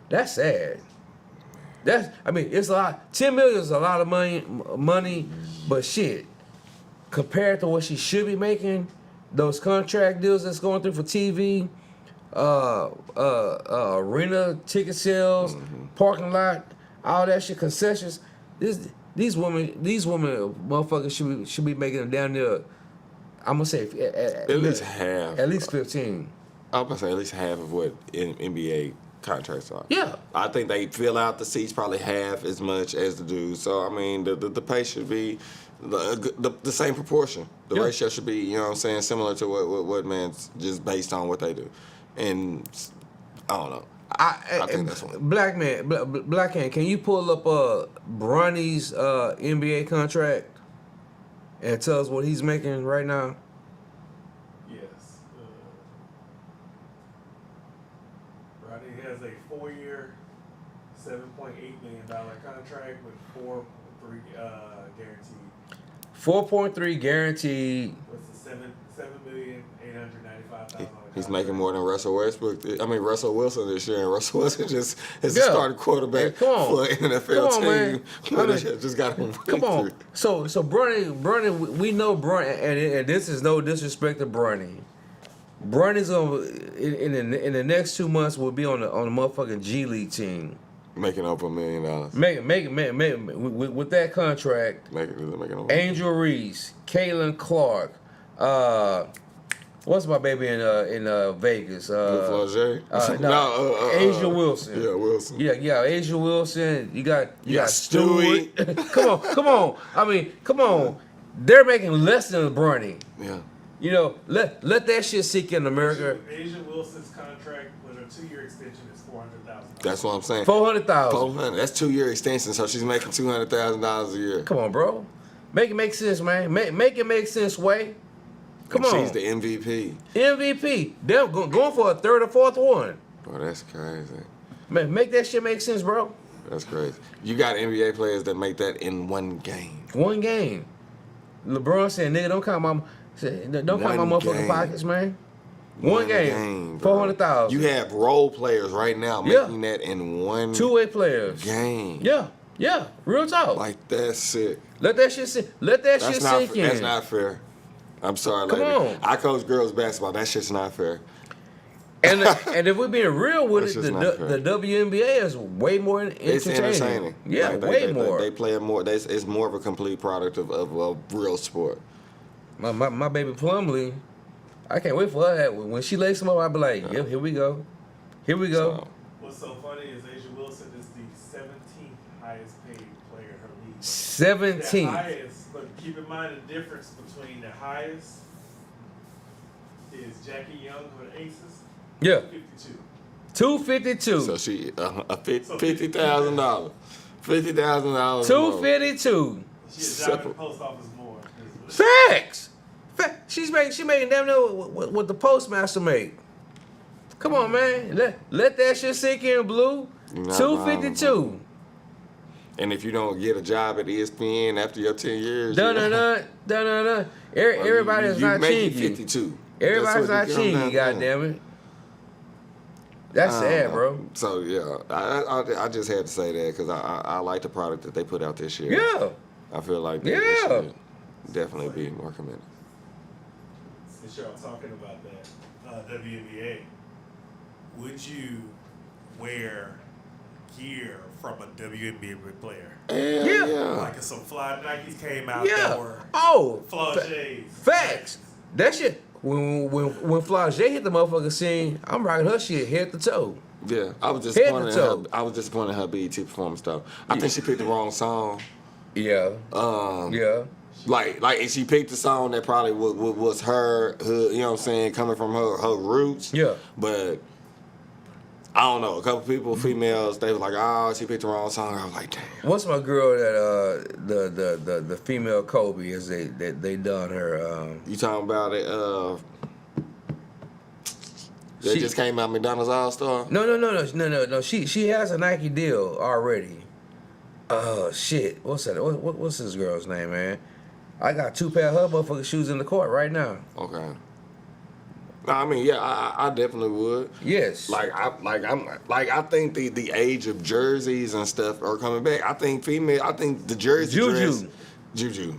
That's sad. It's a lot. 10 million is a lot of money, but shit, compared to what she should be making, those contract deals that's going through for TV, arena ticket sales, parking lot, all that shit, concessions. These women, motherfuckers should be making them down there. I'm gonna say at least half. At least 15. I'm gonna say at least half of what NBA contracts are. Yeah. I think they fill out the seats probably half as much as the dudes. So I mean, the pay should be the same proportion. The ratio should be, you know what I'm saying, similar to what man's just based on what they do. And I don't know. I think that's one. Black man, can you pull up Bronny's NBA contract and tell us what he's making right now? Yes. Bronny has a 4-year, $7.8 million contract with 4.3 guaranteed. 4.3 guaranteed. What's the $7,895,000? He's making more than Russell Wilson this year, and Russell Wilson just is a starting quarterback for an NFL team. They just got him. Come on. So Bronny, we know Bronny, and this is no disrespect to Bronny. Bronny's in the next 2 months will be on the motherfucking G League team. Making over $1 million. Making with that contract. Making over. Angel Reese, Kaylin Clark, what's my baby in Vegas? Flaugier? Asia Wilson. Yeah, Wilson. Yeah, Asia Wilson. You got Stewie. come on. Come on. They're making less than Bronny. Yeah. You know, let that shit sink in America. Asia Wilson's contract with a 2-year extension is $400,000. That's what I'm saying. $400,000. That's 2-year extension, so she's making $200,000 a year. Come on, bro. Make it make sense, man. Make it make sense, Way. Come on. She's the MVP. MVP. They're going for a third or fourth one. Bro, that's crazy. Man, make that shit make sense, bro. That's crazy. You got NBA players that make that in one game. One game. LeBron said, nigga, don't count my motherfucking pockets, man. One game. 400,000. You have role players right now making that in one 2-way players. Game. Yeah. Real talk. Like, that's sick. Let that shit sink. In. That's not fair. I'm sorry, lady. Come on. I coach girls basketball. That shit's not fair. And if we're being real with it, the WNBA is way more entertaining. It's entertaining. Yeah, like way more. They play it more. It's more of a complete product of real sport. My baby Plumlee, I can't wait for her. When she lays them up, I'll be like, yep, here we go. So, what's so funny is Asia Wilson is the 17th highest paid player in her league. 17th. The highest, but keep in mind the difference between the highest is Jackie Young with the Aces. Yeah. 252. $252. So she $50,000. $50,000. $252. She a job at the post office more. Facts. She making damn near what the postmaster make. Come on, man. Let that shit sink in, Blue. $252. And if you don't get a job at ESPN after your 10 years, Dun. Everybody's not cheeky. 52. Everybody's not cheeky. Goddamn it. That's sad, bro. So yeah, I just had to say that because I like the product that they put out this year. Yeah. I feel like they should definitely be more committed. Since y'all talking about that WNBA, would you wear gear from a WNBA player? Yeah. Like if some fly Nikes came out that were Flaugiers. Facts. That shit. When Flaugier hit the motherfucking scene, I'm rocking her shit head to toe. Yeah, I was disappointed in her BET performance though. I think she picked the wrong song. Yeah. Yeah. Like she picked the song that probably was her, you know what I'm saying, coming from her roots. Yeah. But I don't know. A couple people, females, they was like, "Oh, she picked the wrong song." I was like, "Damn." What's my girl that the female Kobe is they done her? You talking about it? They just came out McDonald's All Star. No. She has a Nike deal already. Shit. What's that? What's this girl's name, man? I got 2 pair of her motherfucking shoes in the court right now. Okay. No, I mean, yeah, I definitely would. Yes. I think the age of jerseys and stuff are coming back. I think the jersey dress, Juju.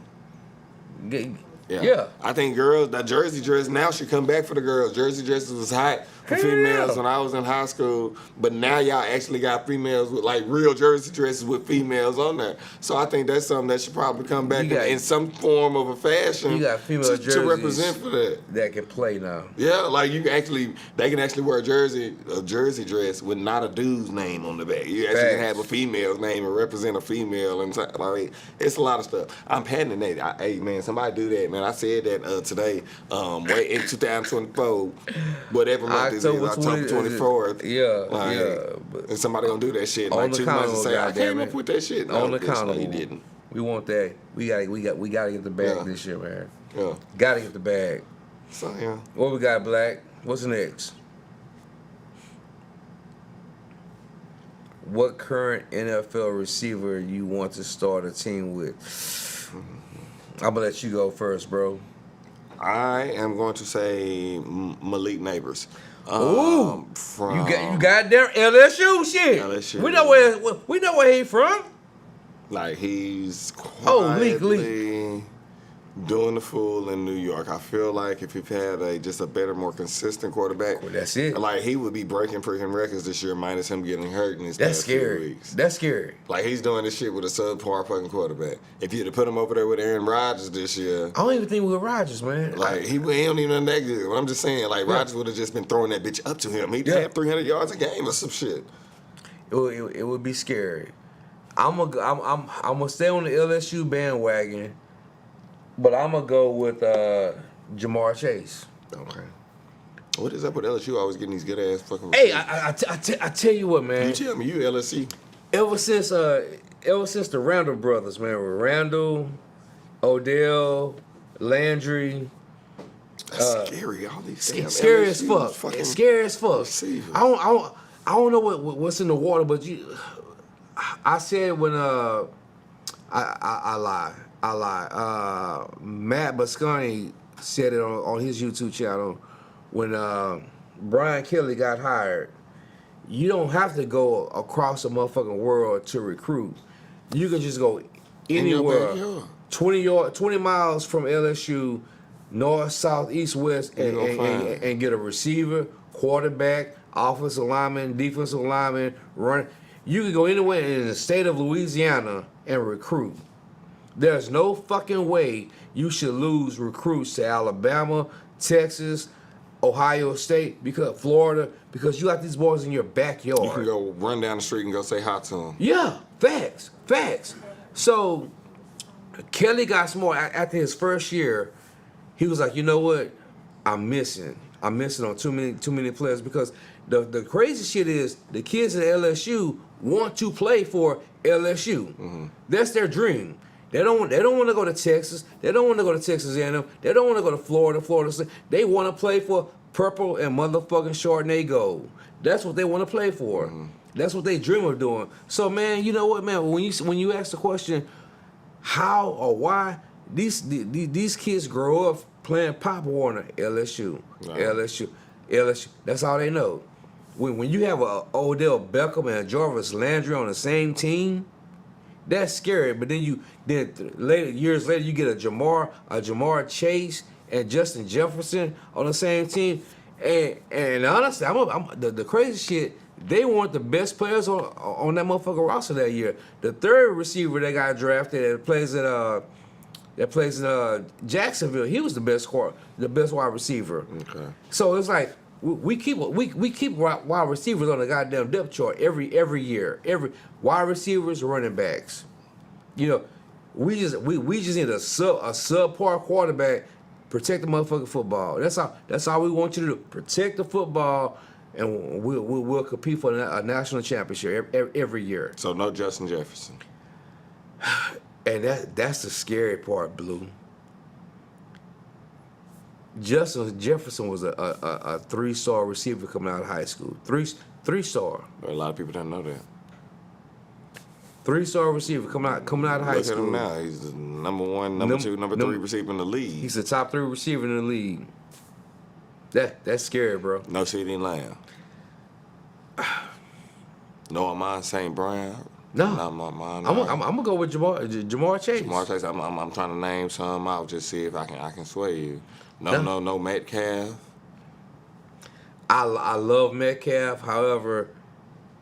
Yeah. I think that jersey dress now should come back for the girls. Jersey dresses was hot for Hell females yeah. when I was in high school, but now y'all actually got females with like real jersey dresses with females on there. So I think that's something that should probably come back in some form of a fashion. You got female jerseys to represent for that can play now. Yeah, like they can actually wear a jersey dress with not a dude's name on the back. You actually can have a female's name and represent a female, and like it's a lot of stuff. I'm patenting that. Hey man, somebody do that, man. I said that today. Wait in 2024, whatever month this is, October 24th. Yeah, and somebody gonna do that shit in like 2 months and say I came up with that shit. On the counter, he didn't. We want that. We gotta get the bag this year, man. Yeah, gotta get the bag. So yeah. What we got, Black? What's next? What current NFL receiver you want to start a team with? I'm gonna let you go first, bro. I am going to say Malik Neighbors. Ooh, from you got there LSU shit. LSU. We know where he from. Like he's quietly doing the fool in New York. I feel like if he had just a better, more consistent quarterback, well, that's it. Like he would be breaking freaking records this year, minus him getting hurt in his That's past scary. few weeks. That's scary. Like he's doing this shit with a subpar fucking quarterback. If you'd have put him over there with Aaron Rodgers this year, I don't even think with Rodgers, man. Like he don't even know that good. But I'm just saying, like Rodgers would have just been throwing that bitch up to him. He'd have 300 yards a game or some shit. It would be scary. I'm gonna stay on the LSU bandwagon, but I'm gonna go with Jamar Chase. Okay. What is up with LSU always getting these good ass fucking? Hey, I tell you what, man. You tell me, you LSU. Ever since the Randall brothers, man, with Randall, Odell, Landry. That's scary. All these scary as fuck. It's scary as fuck. I don't know what's in the water, but I said when I lie. Matt Boscani said it on his YouTube channel when Brian Kelly got hired. You don't have to go across the motherfucking world to recruit. You can just go anywhere. 20 miles from LSU, north, south, east, west, and get a receiver, quarterback, offensive lineman, defensive lineman, run. You can go anywhere in the state of Louisiana and recruit. There's no fucking way you should lose recruits to Alabama, Texas, Ohio State, Florida, because you got these boys in your backyard. You can go run down the street and go say hi to them. Yeah, facts. So Kelly got smart after his first year. He was like, you know what? I'm missing on too many players, because the crazy shit is the kids at LSU want to play for LSU. Mm-hmm. That's their dream. They don't want to go to Texas. They don't want to go to Texas A&M. They don't want to go to Florida State. They want to play for purple and motherfucking Chardonnay gold. That's what they want to play for. Mm-hmm. That's what they dream of doing. So, man, you know what, man? When you ask the question, how or why these kids grow up playing Pop Warner, LSU, right. LSU. That's all they know. When you have a Odell Beckham and a Jarvis Landry on the same team, that's scary. But then years later, you get a Jamar Chase and Justin Jefferson on the same team. And honestly, the crazy shit. They weren't the best players on that motherfucking roster that year. The third receiver that got drafted that plays in Jacksonville, he was the best wide receiver. Okay. So it's like we keep wide receivers on the goddamn depth chart every year. Every wide receivers, running backs. You know, we just need a subpar quarterback. Protect the motherfucking football. That's all we want you to do. Protect the football, and we'll compete for a national championship every year. So no Justin Jefferson. And that's the scary part, Blue. Justin Jefferson was a 3-star receiver coming out of high school. Three-star. A lot of people don't know that. 3-star receiver coming out of high school. Look at him now. He's the number 1, number 2, number 3 receiver in the league. He's the top 3 receiver in the league. That's scary, bro. No CeeDee Lamb. No Amon St. Brown. No. I'm I'm gonna go with Jamar Chase. Jamar Chase. I'm trying to name some out, just see if I can sway you. No Metcalf. I love Metcalf. However,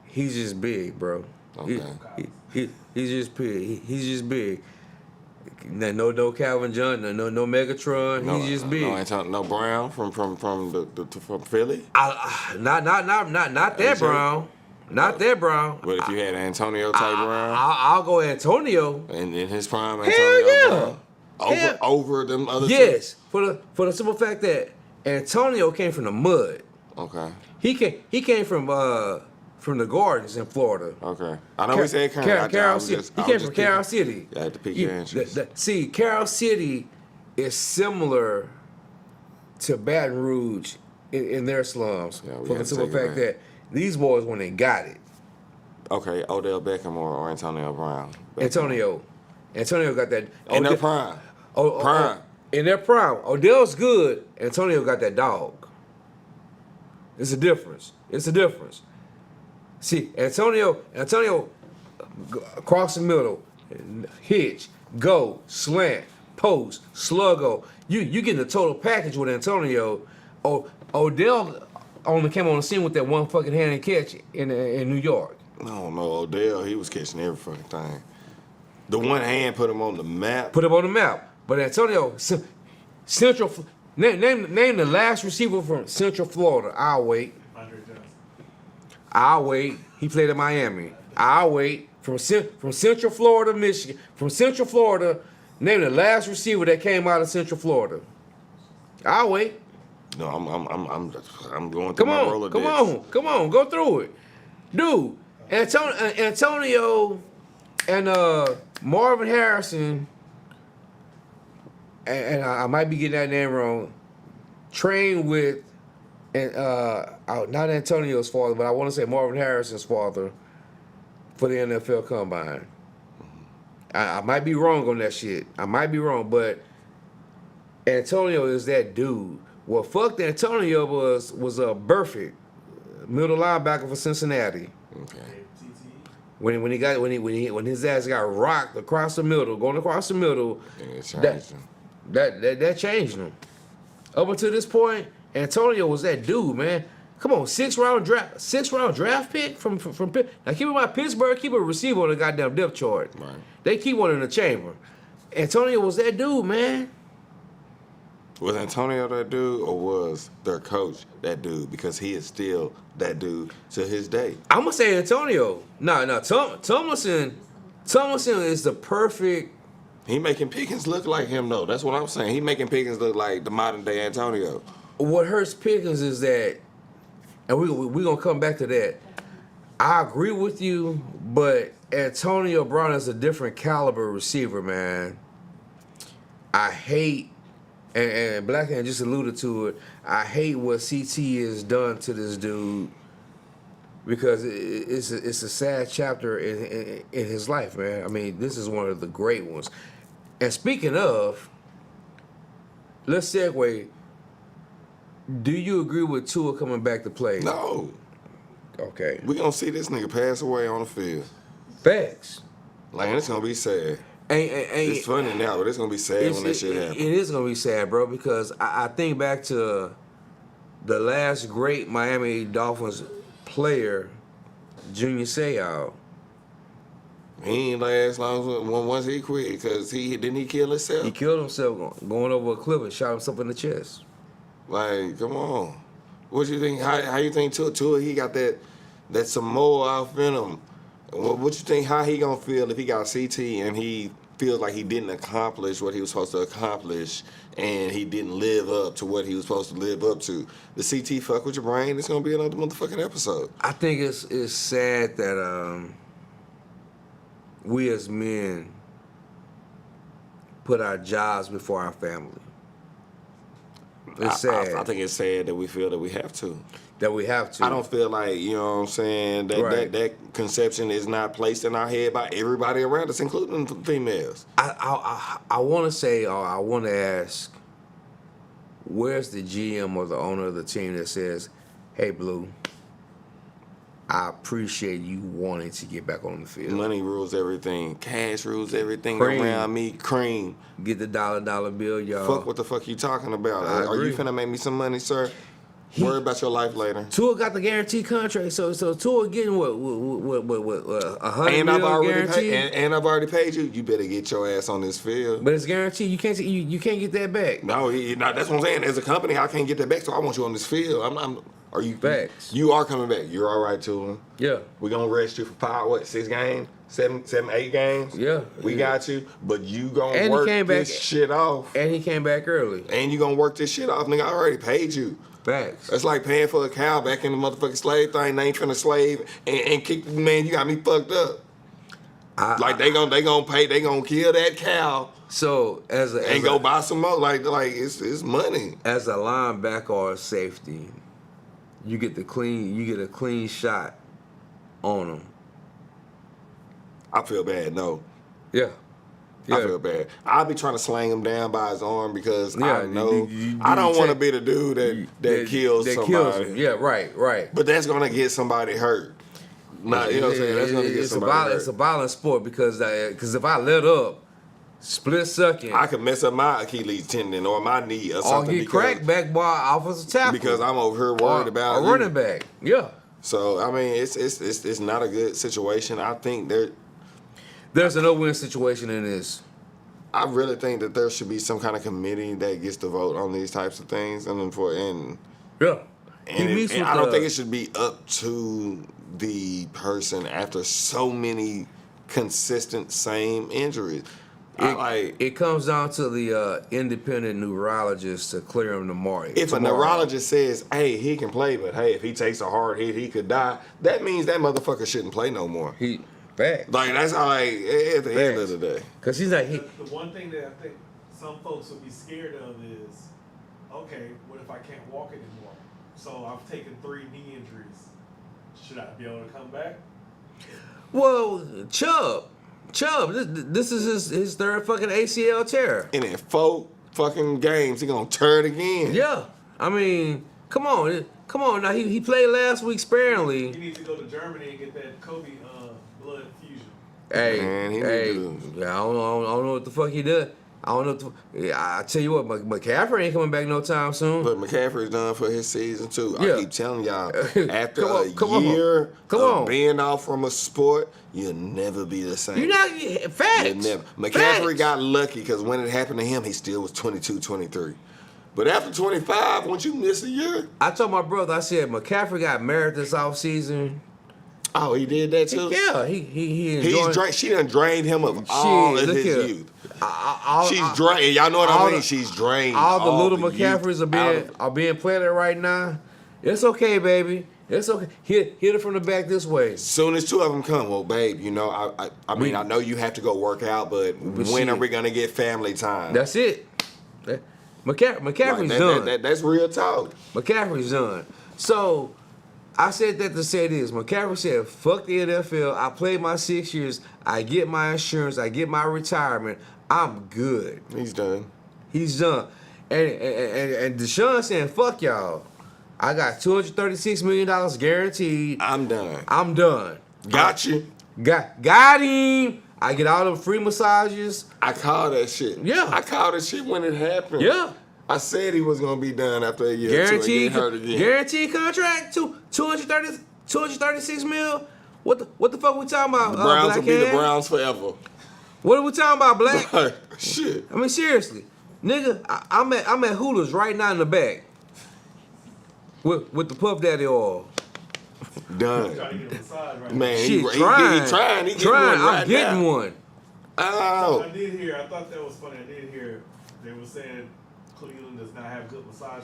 he's just big, bro. Okay. He's just big. He's just big. No Calvin Johnson. No Megatron. He's just big. No Brown from Philly. Not that Brown. Not that Brown. But if you had Antonio type Brown, I'll go Antonio. and in his prime, Hell Antonio yeah. Brown, over them other Yes, for the simple fact that Antonio came from the mud. two. Okay. He came from the Gardens in Florida. Okay. I know we said Carroll City. He came from Carroll City. I had to pick your interest. See, Carroll City is similar to Baton Rouge in their slums. Yeah, we For the had to simple take it fact back. that these boys, when they got it, Okay, Odell Beckham or Antonio Brown. Antonio got that. In their prime. Prime. In their prime. Odell's good. Antonio got that dog. It's a difference. See, Antonio across the middle, hitch, go, slant, post, sluggo. You getting the total package with Antonio. Odell only came on the scene with that one fucking hand and catch in New York. I don't know, Odell, he was catching every fucking thing. The one hand put him on the map. But Antonio, Central, name the last receiver from Central Florida. I'll wait. Andre Johnson. I'll wait. He played in Miami. I'll wait. From Central Florida, Michigan. From Central Florida, name the last receiver that came out of Central Florida. I'll wait. No, I'm going through my Rolodex. Come on, go through it. Dude, Antonio and Marvin Harrison, and I might be getting that name wrong, trained with, not Antonio's father, but I want to say Marvin Harrison's father for the NFL Combine. I might be wrong on that shit. I might be wrong, but Antonio is that dude. What fucked Antonio was a Burfitt, middle linebacker for Cincinnati. Okay. When his ass got rocked across the middle, going across the middle, And it changed him. that changed him. Up until this point, Antonio was that dude, man. Come on, six round draft pick from Pitt. Now keep in mind, Pittsburgh keep a receiver on the goddamn depth chart. Right. They keep one in the chamber. Antonio was that dude, man. Was Antonio that dude, or was their coach that dude? Because he is still that dude to his day. I'm gonna say Antonio. No, Tomlinson is the perfect. He making Pickens look like him, though. That's what I'm saying. He making Pickens look like the modern day Antonio. What hurts Pickens is that, and we gonna come back to that. I agree with you, but Antonio Brown is a different caliber receiver, man. I hate, and Blackhand just alluded to it. I hate what CT has done to this dude because it's a sad chapter in his life, man. I mean, this is one of the great ones. And speaking of, let's segue. Do you agree with Tua coming back to play? No. Okay. We gonna see this nigga pass away on the field. Facts. Like, it's gonna be sad. It's It's funny now, but it's gonna be sad when that shit happens. It is gonna be sad, bro, because I think back to the last great Miami Dolphins player, Junior Seau. He ain't last long once he quit, because he kill himself. He killed himself going over a cliff and shot himself in the chest. Like, come on. What you think? How you think Tua he got that Samoa off in him? What you think? How he gonna feel if he got CT and he feels like he didn't accomplish what he was supposed to accomplish and he didn't live up to what he was supposed to live up to? The CT fuck with your brain. It's gonna be another motherfucking episode. I think it's sad that we as men put our jobs before our family. It's sad. I think it's sad that we feel that we have to. That we have to. I don't feel like, you know what I'm saying, that conception is not placed in our head by everybody around us, including the females. I want to say, or I want to ask, where's the GM or the owner of the team that says, "Hey, Blue, I appreciate you wanting to get back on the field. Money rules everything. Cash rules everything Cream. around me. Cream. Get the dollar bill, y'all." Fuck what the fuck you talking about? I Are you agree. finna make me some money, sir? Worry about your life later. Tua got the guaranteed contract, so Tua getting what 100 And I've million already guaranteed. paid. And I've already paid you. You better get your ass on this field. But it's guaranteed. You can't get that back. No, that's what I'm saying. As a company, I can't get that back, so I want you on this field. Are you? Facts. You are coming back. You're all right, Tua. Yeah. We're gonna rest you for 6 games, 7, 8 games. Yeah. We got you, but you gonna And he work came back- this shit off. And he came back early. And you gonna work this shit off, nigga. I already paid you. Facts. That's like paying for a cow back in the motherfucking slave thing. They ain't finna slave and kick, man, you got me fucked up. Like they gonna pay, they gonna kill that cow So and go buy some more. Like it's money. as a linebacker or a safety, you get a clean shot on them. I feel bad, no. Yeah. I feel bad. I'll be trying to slang him down by his arm because Yeah, I know you I don't want to check- be the dude that kills somebody. Kills him. Yeah, right. But that's gonna get somebody hurt. Nah, you know what I'm saying? That's gonna get somebody hurt. It's a violent sport because if I let up, split second, I could mess up my Achilles tendon or my knee or I'll something get cracked back by offensive tackle because I'm over here worried about a you. running back. Yeah. So I mean, it's not a good situation. I think There's a no-win situation in this. I really think that there should be some kind of committee that gets to vote on these types of things, and Yeah. I don't think it should be up to the person after so many consistent same injuries. It comes down to the independent neurologist to clear him tomorrow. If a neurologist says, "Hey, he can play, but hey, if he takes a hard hit, he could die," that means that motherfucker shouldn't play no more. Back. Like that's how at the end of the day. Because he's like, The one thing that I think some folks would be scared of is, okay, what if I can't walk anymore? So I've taken 3 knee injuries. Should I be able to come back? well, Chubb, this is his third fucking ACL tear. And in 4 fucking games, he gonna tear it again. Yeah. I mean, come on. Now, he played last week sparingly. He needs to go to Germany and get that Kobe blood fusion. Hey, Man, he need I don't know what the fuck he did. I don't know. I tell you what, McCaffrey ain't coming back no time soon. But McCaffrey's done for his season too. Yeah. I keep telling y'all, after Come on. a year Come of on. being off from a sport, you'll never be the same. You're not facts. You'll never. McCaffrey Facts. got lucky because when it happened to him, he still was 22, 23. But after 25, once you miss a year, I told my brother, I said McCaffrey got married this offseason. oh, he did that too. Yeah, he enjoyed. She done drained him of all of look his here. youth. All- She's drained. Y'all know what all I mean? the- She's drained. All the little youth McCaffreys out are of- being planted right now. It's okay, baby. It's okay. Hit it from the back this way. Soon as 2 of them come, well, babe, you know, I mean, I know you have to go work out, but when shit. are we gonna get family time? That's it. McCaffrey's Like, done. that's real talk. McCaffrey's done. So I said that to say this. McCaffrey said, fuck the NFL. I played my 6 years. I get my insurance. I get my retirement. I'm good. He's done. He's done. And Deshaun saying, fuck y'all. I got $236 million guaranteed. I'm done. I'm done. Got you. Got him. I get all them free massages. I called that shit. Yeah. I called that shit when it happened. Yeah. I said he was gonna be done after a year. Guaranteed, Get hurt again. guaranteed contract. 236 mil. What the fuck we talking about? The Browns Black will be the hand? Browns forever. What are we talking about, Black? Shit. I mean, seriously, nigga, I'm at Hula's right now in the back with the Puff Daddy oil. Done. Trying to get a massage right Man, Shit, he trying. He trying. He getting Trying. one right I'm getting now. one. Oh. I did hear. I thought that was funny. I did hear they were saying Cleveland does not have good massage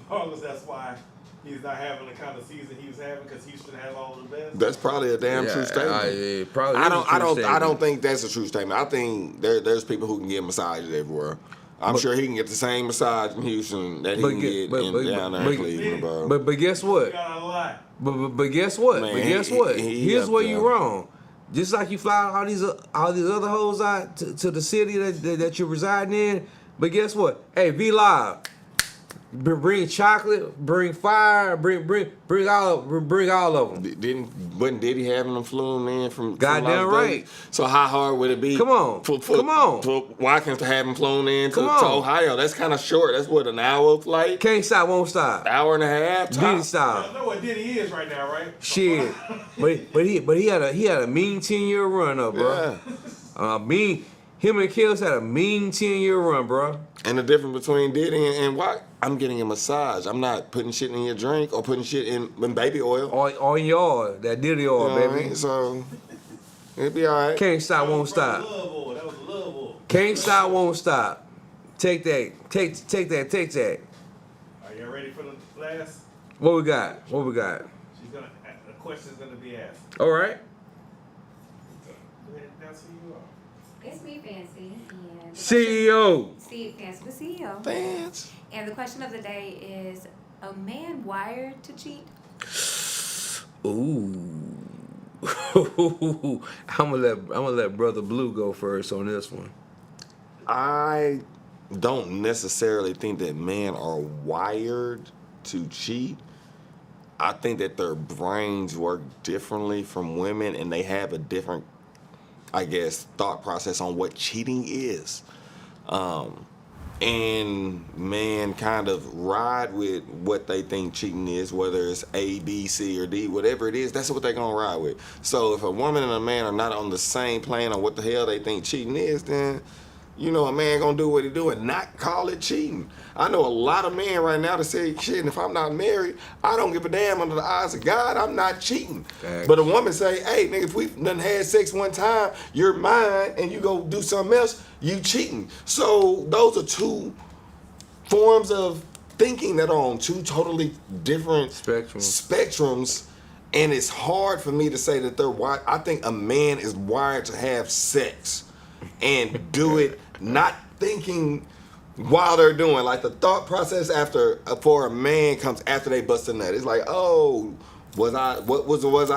parlors. That's why he's not having the kind of season he was having because Houston has all of the best. That's probably a damn true statement. It probably I is a don't. true I don't. I statement. don't think that's a true statement. I think there's people who can get massages everywhere. I'm sure he can get the same massage in Houston that he can get down there in Cleveland, bro. But guess what? You got a lot. But guess what? Man, but guess what? he Here's up where there. you wrong. Just like you fly all these other hoes out to the city that you're residing in. But guess what? Hey, V Live, Bring chocolate, bring fire, bring all of them. Wasn't Diddy having them flown in from Goddamn Las right. Vegas? So how hard would it be? Come on. Come on. For Watkins to have them flown in to Come on. Ohio? That's kind of short. That's what, an hour flight? Can't stop, won't stop. Hour and a half. Diddy I style. know what Diddy is right now, right? Shit. but he had a mean 10-year run up, bro. Yeah. Him and Kills had a mean 10-year run, bro. And the difference between Diddy and Watt, I'm getting a massage. I'm not putting shit in your drink or putting shit in baby oil. All in your oil, that Diddy oil, You know what I baby. mean? So it'll be all right. Can't stop, won't stop. That was a love oil. Can't stop, won't stop. Take that. Take that. Are you ready for the last? What we got? The question's gonna be asked. All right. Go ahead and announce who you are. It's me, Fancy. And CEO. Steve Fancy, the CEO. Fans. And the question of the day is: a man wired to cheat? Ooh. I'm gonna let Brother Blue go first on this one. I don't necessarily think that men are wired to cheat. I think that their brains work differently from women, and they have a different, I guess, thought process on what cheating is. And men kind of ride with what they think cheating is, whether it's A, B, C, or D, whatever it is, that's what they're gonna ride with. So if a woman and a man are not on the same plane on what the hell they think cheating is, then you know a man gonna do what he do and not call it cheating. I know a lot of men right now that say, shit, and if I'm not married, I don't give a damn under the eyes of God, I'm not cheating. Facts. But a woman say, hey, nigga, if we done had sex one time, you're mine, and you go do something else, you cheating. So those are two forms of thinking that are on two totally different spectrums. And it's hard for me to say that they're wired. I think a man is wired to have sex and do it not thinking while they're doing. Like the thought process for a man comes after they bust a nut. It's like, oh, was I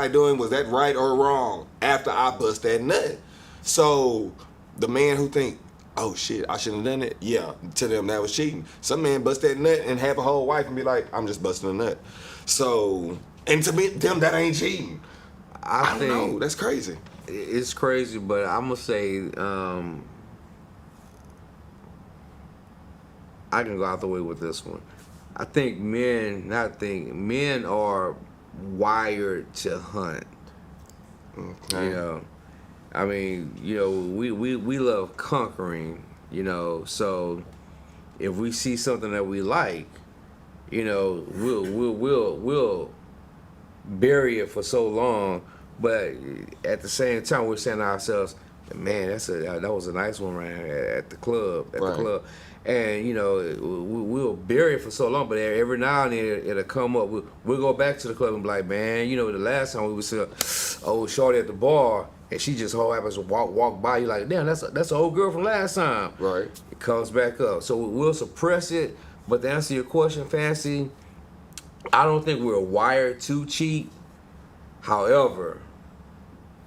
doing? Was that right or wrong after I bust that nut? So the man who think, oh shit, I shouldn't have done it. Yeah, to them that was cheating. Some man bust that nut and have a whole wife and be like, I'm just busting a nut. So, and to me, them that ain't cheating. I don't know. That's crazy. It's crazy, but I'm gonna say I can go out the way with this one. I think men are wired to hunt. Okay. You know, I mean, you know, we love conquering. You know, so if we see something that we like, you know, we'll bury it for so long, but at the same time we're saying to ourselves, man, that was a nice one right at the club, the club. And you know, we'll bury it for so long, but every now and then it'll come up. We'll go back to the club and be like, man, you know, the last time we was old shorty at the bar, and she just happens to walk by. You like, damn, that's an old girl from last time. Right. It comes back up, so we'll suppress it. But to answer your question, Fancy, I don't think we're wired to cheat. However,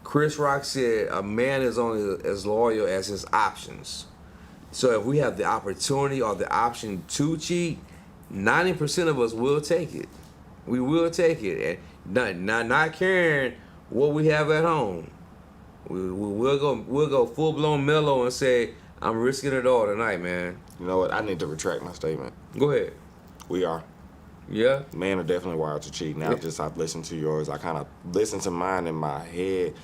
Chris Rock said a man is only as loyal as his options. So if we have the opportunity or the option to cheat, 90% of us will take it. We will take it, and not caring what we have at home. We'll go full blown mellow and say, I'm risking it all tonight, man. You know what? I need to retract my statement. Go ahead. We are. Yeah. Men are definitely wired to cheat. Now I've listened to yours. I kind of listen to mine in my head,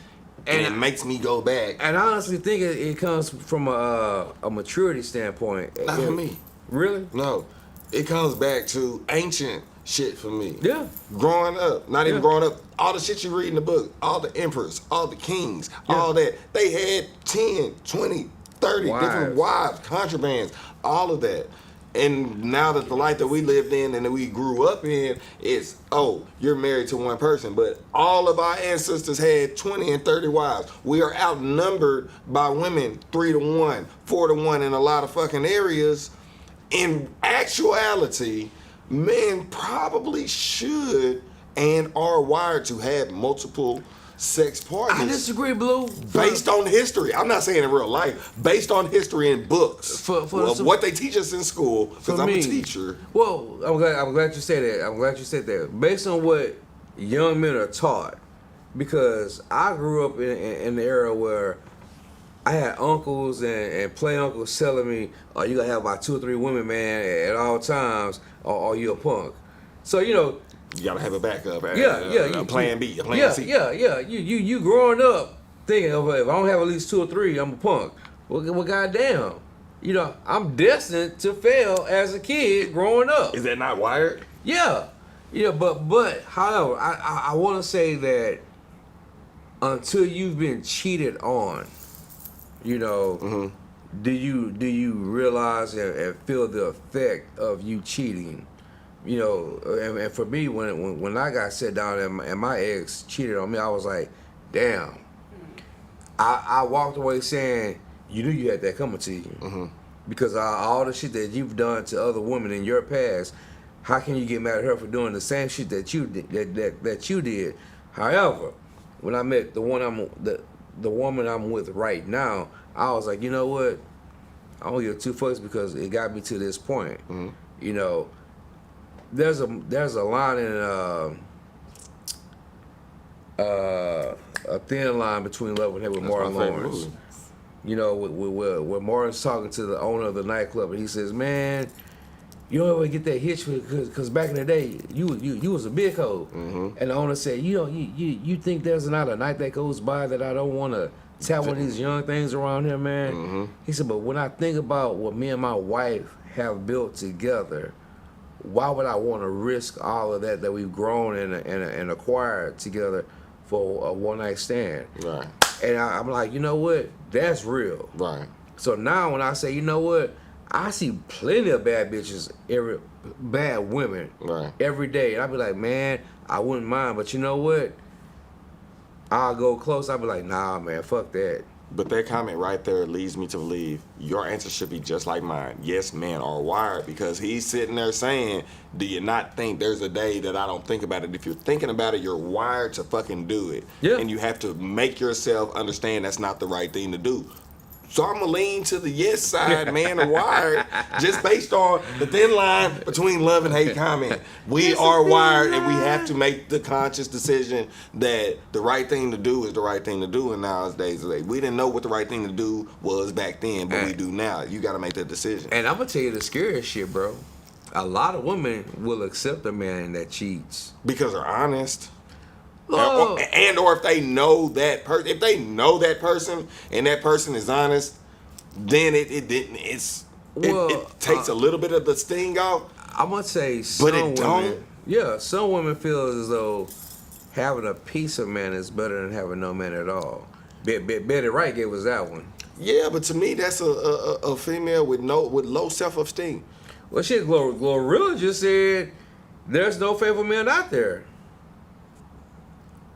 and it makes me go back. And I honestly think it comes from a maturity standpoint. Not for me. Really? No. It comes back to ancient shit for me. Yeah. Growing up, not even growing up, all the shit you read in the book, all the emperors, all the kings, all that, they had 10, 20, 30 different wives, contrabands, all of that. And now that the life that we lived in and that we grew up in is, oh, you're married to one person. But all of our ancestors had 20 and 30 wives. We are outnumbered by women 3-1, 4-1 in a lot of fucking areas. In actuality, men probably should and are wired to have multiple sex partners. I disagree, Blue. Based on history. I'm not saying in real life. Based on history in books. What they teach us in school, because I'm a teacher. Well, I'm glad you said that. I'm glad you said that. Based on what young men are taught, because I grew up in the era where I had uncles and play uncles telling me, "Oh, you gotta have about 2 or 3 women, man, at all times, or you a punk." So you gotta have a backup. A plan B, a plan C. You growing up thinking, if I don't have at least 2 or 3, I'm a punk. Well, goddamn, I'm destined to fail as a kid growing up. Is that not wired? Yeah, but however, I want to say that until you've been cheated on, do you realize and feel the effect of you cheating? And for me, when I got set down and my ex cheated on me, I was like, damn. I walked away saying, you knew you had that coming to you. Because all the shit that you've done to other women in your past, how can you get mad at her for doing the same shit that you did? That you did? However, when I met the woman I'm with right now, I was like, you know what? I don't give 2 fucks because it got me to this point. There's a line in a thin line between love and hate with Martin Lawrence. Where Martin's talking to the owner of the nightclub, and he says, "Man, you don't ever get that hitch because back in the day, you was a big hoe." And the owner said, "You think there's not a night that goes by that I don't want to tap one of these young things around here, man?" He said, "But when I think about what me and my wife have built together, why would I want to risk all of that we've grown and acquired together for a one-night stand?" Right. And I'm like, you know what? That's real. Right. So now when I say, you know what? I see plenty of bad bitches, bad women, every day. And I be like, man, I wouldn't mind. But you know what? I'll go close. I'll be like, nah, man, fuck that. But that comment right there leads me to believe your answer should be just like mine. Yes, men are wired, because he's sitting there saying, do you not think there's a day that I don't think about it? If you're thinking about it, you're wired to fucking do it. Yeah. And you have to make yourself understand that's not the right thing to do. So I'm going to lean to the yes side, man, of wired, just based on the thin line between love and hate comment. We are wired, and we have to make the conscious decision that the right thing to do is the right thing to do in nowadays. We didn't know what the right thing to do was back then, but we do now. You got to make that decision. And I'm going to tell you the scariest shit, bro. A lot of women will accept a man that cheats. Because they're honest. Oh. Or if they know that person, and that person is honest, then it takes a little bit of the sting off. I'm gonna say but it don't. Yeah, some women feel as though having a piece of man is better than having no man at all. Betty Wright gave us that one. Yeah, but to me that's a female with low self-esteem. Well, shit, Glorilla just said there's no faithful man out there.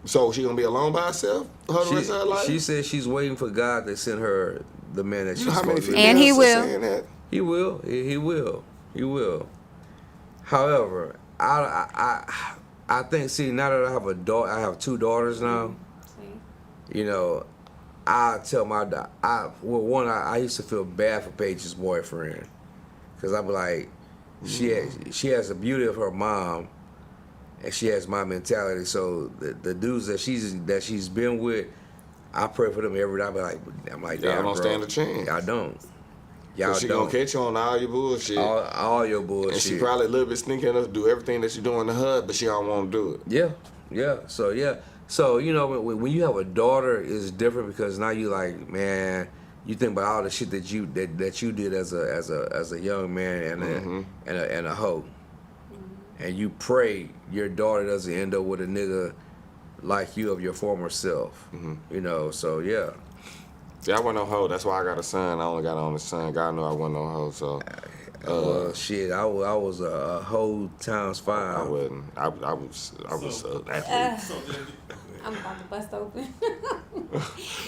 So she gonna be alone by herself the rest of her life? She said she's waiting for God to send her the man that she's supposed to be. And he will. He will. He will. He will. However, I think, see, now that I have a daughter, I have 2 daughters now. I tell my I used to feel bad for Paige's boyfriend, because I be like, she has the beauty of her mom. And she has my mentality. So the dudes that she's been with, I pray for them every day. I'm like, y'all don't stand a chance. Y'all don't. Y'all she don't. Gonna catch you on all your bullshit. All your bullshit. And she probably a little bit sneaky enough to do everything that you do in the hood, but she don't want to do it. Yeah. So when you have a daughter, it's different, because now you like, man, you think about all the shit that you did as a young man and a hoe. And you pray your daughter doesn't end up with a nigga like you of your former self. So yeah. Yeah, I wasn't no hoe. That's why I got a son. I only got on a son. God knew I wasn't no hoe. So. Shit, I was a hoe times 5. I wasn't. I was. So I'm about to bust open.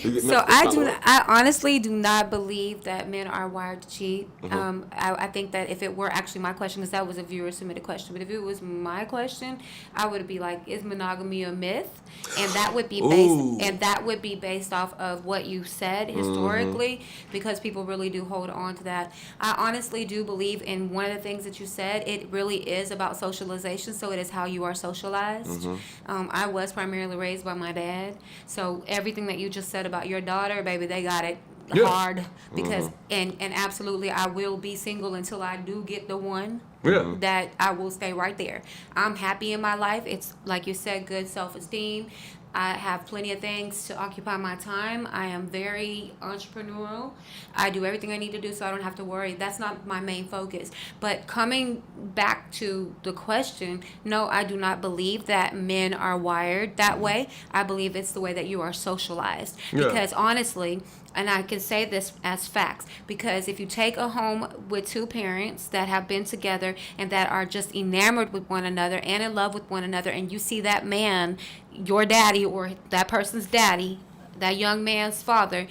So I honestly do not believe that men are wired to cheat. I think that if it were actually my question, because that was a viewer submitted question, but if it was my question, I would be like, is monogamy a myth? And that would be based off of what you said historically, because people really do hold on to that. I honestly do believe in one of the things that you said. It really is about socialization, so it is how you are socialized. I was primarily raised by my dad, so everything that you just said about your daughter, baby, they got it hard, because and absolutely, I will be single until I do get the one. That I will stay right there. I'm happy in my life. It's like you said, good self-esteem. I have plenty of things to occupy my time. I am very entrepreneurial. I do everything I need to do so I don't have to worry. That's not my main focus. But coming back to the question, no, I do not believe that men are wired that way. I believe it's the way that you are socialized. Because honestly, and I can say this as facts, because if you take a home with two parents that have been together and that are just enamored with one another and in love with one another, and you see that man, your daddy or that person's daddy, that young man's father,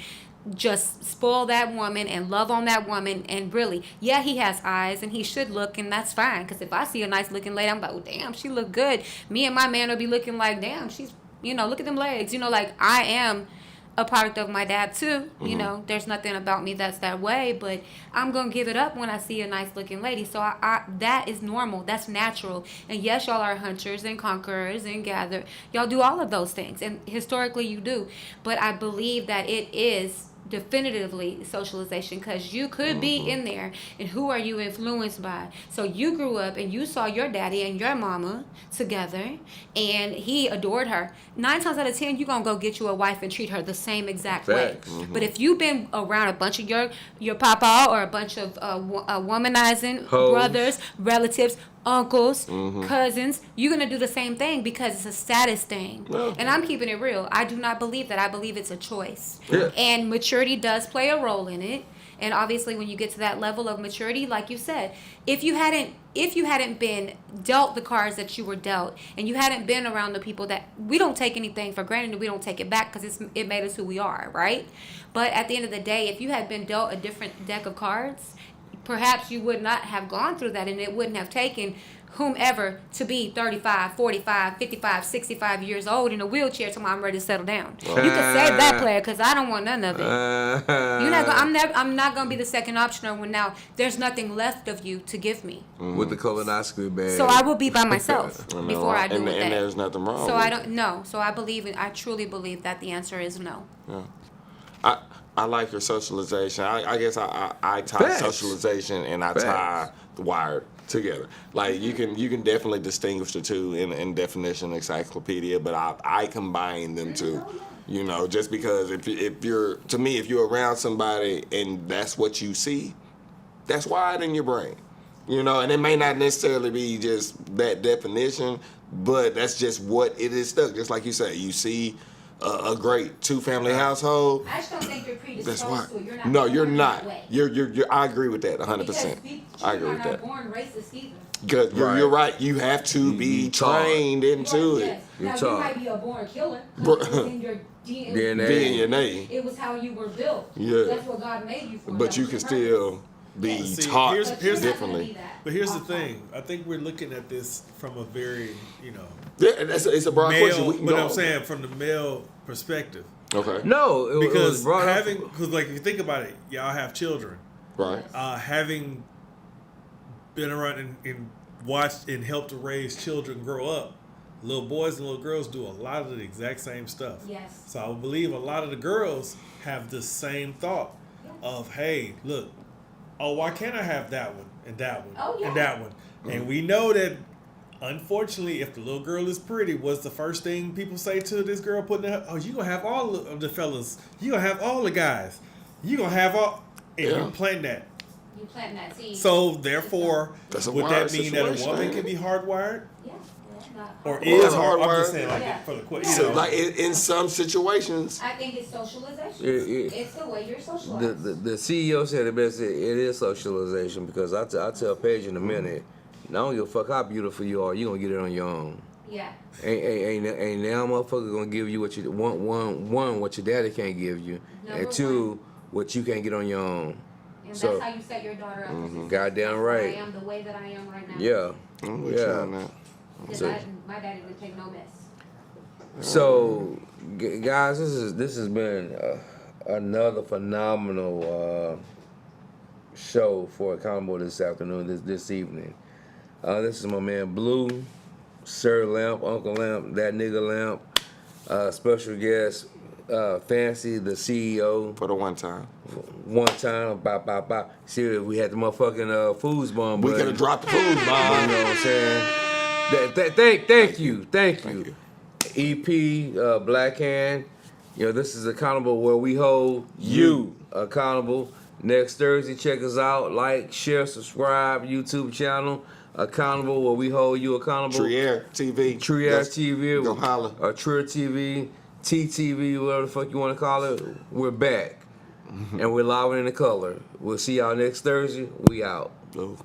just spoil that woman and love on that woman, and really, yeah, he has eyes and he should look, and that's fine, because if I see a nice looking lady, I'm like, oh damn, she look good. Me and my man will be looking like, damn, she's, look at them legs, like I am a product of my dad too. There's nothing about me that's that way, but I'm gonna give it up when I see a nice looking lady. So I that is normal, that's natural. And yes, y'all are hunters and conquerors and gather, y'all do all of those things, and historically you do, but I believe that it is definitively socialization, because you could be in there, and who are you influenced by? So you grew up and you saw your daddy and your mama together and he adored her. 9 times out of 10 you're gonna go get you a wife and treat her the same exact way. But if you've been around a bunch of your papa or a bunch of womanizing brothers, relatives, uncles, cousins, you're going to do the same thing, because it's a status thing. And I'm keeping it real. I do not believe that. I believe it's a choice. And maturity does play a role in it. And obviously when you get to that level of maturity, like you said, if you hadn't been dealt the cards that you were dealt, and you hadn't been around the people that, we don't take anything for granted and we don't take it back, because it made us who we are, right? But at the end of the day, if you had been dealt a different deck of cards, perhaps you would not have gone through that, and it wouldn't have taken whomever to be 35, 45, 55, 65 years old in a wheelchair till I'm ready to settle down. You can save that player, because I don't want none of it. I'm not going to be the second optioner when now there's nothing left of you to give me. With the colonoscopy bag. So I will be by myself before I do with that. And there's nothing wrong. So I don't know. So I truly believe that the answer is no. Yeah. I like your socialization. I guess I tie socialization and I tie the wired together. Like you can definitely distinguish the two in definition encyclopedia, but I combine them two. Just because if you're around somebody and that's what you see, that's wired in your brain. And it may not necessarily be just that definition, but that's just what it is stuck. Just like you say, you see a great two-family household. I just don't think you're predisposed to it. You're not. No, you're not. You're. I agree with that 100%. I agree with that. Born racist either. Because you're right. You have to be trained into it. Now, you might be a born killer. It was in your DNA. It was how you were built. Yeah. That's what God made you for. But you can still be taught differently. But here's the thing. I think we're looking at this from a very, Yeah, it's a broad question. We can but I'm saying from the male perspective. Okay. No, because like if you think about it, y'all have children. Right. Having been around and watched and helped to raise children grow up, little boys and little girls do a lot of the exact same stuff. Yes. So I believe a lot of the girls have the same thought of, hey, look, why can't I have that one and that one and that one? And we know that, unfortunately, if the little girl is pretty, what's the first thing people say to this girl putting her? Oh, you gonna have all of the fellas. You gonna have all the guys. You gonna have all. And you plant that. You plant that seed. So therefore, would that mean that a woman can be hardwired? Yeah. Or is hardwired? I'm just saying, for the question. So, like in some situations. I think it's socialization. It's the way you're socialized. The CEO said it best. It is socialization, because I tell Paige in a minute, I don't give a fuck how beautiful you are. You gonna get it on your own. Yeah. Ain't now motherfucker gonna give you what you want. One, what your daddy can't give you, and two, what you can't get on your own. And so, that's how you set your daughter up. Goddamn right. I am the way that I am right now. Yeah. I'm with you on that. Because my daddy didn't take no mess. So, guys, this has been another phenomenal show for Accountable this afternoon, this evening. This is my man Blue, Sir Lamp, Uncle Lamp, that nigga Lamp, special guest, Fancy, the CEO. For the one time. One time, bop. See, we had the motherfucking foods bomb. We could have dropped the foods bomb. You know what I'm saying? Thank you. EP, Black Hand. You know, this is Accountable where we hold you accountable. Next Thursday, check us out. Like, share, subscribe, YouTube channel. Accountable where we hold you accountable. Trier TV. Go holla. Or Trier TV, TTV, whatever the fuck you want to call it. We're back. And we're live in the color. We'll see y'all next Thursday. We out. Blue.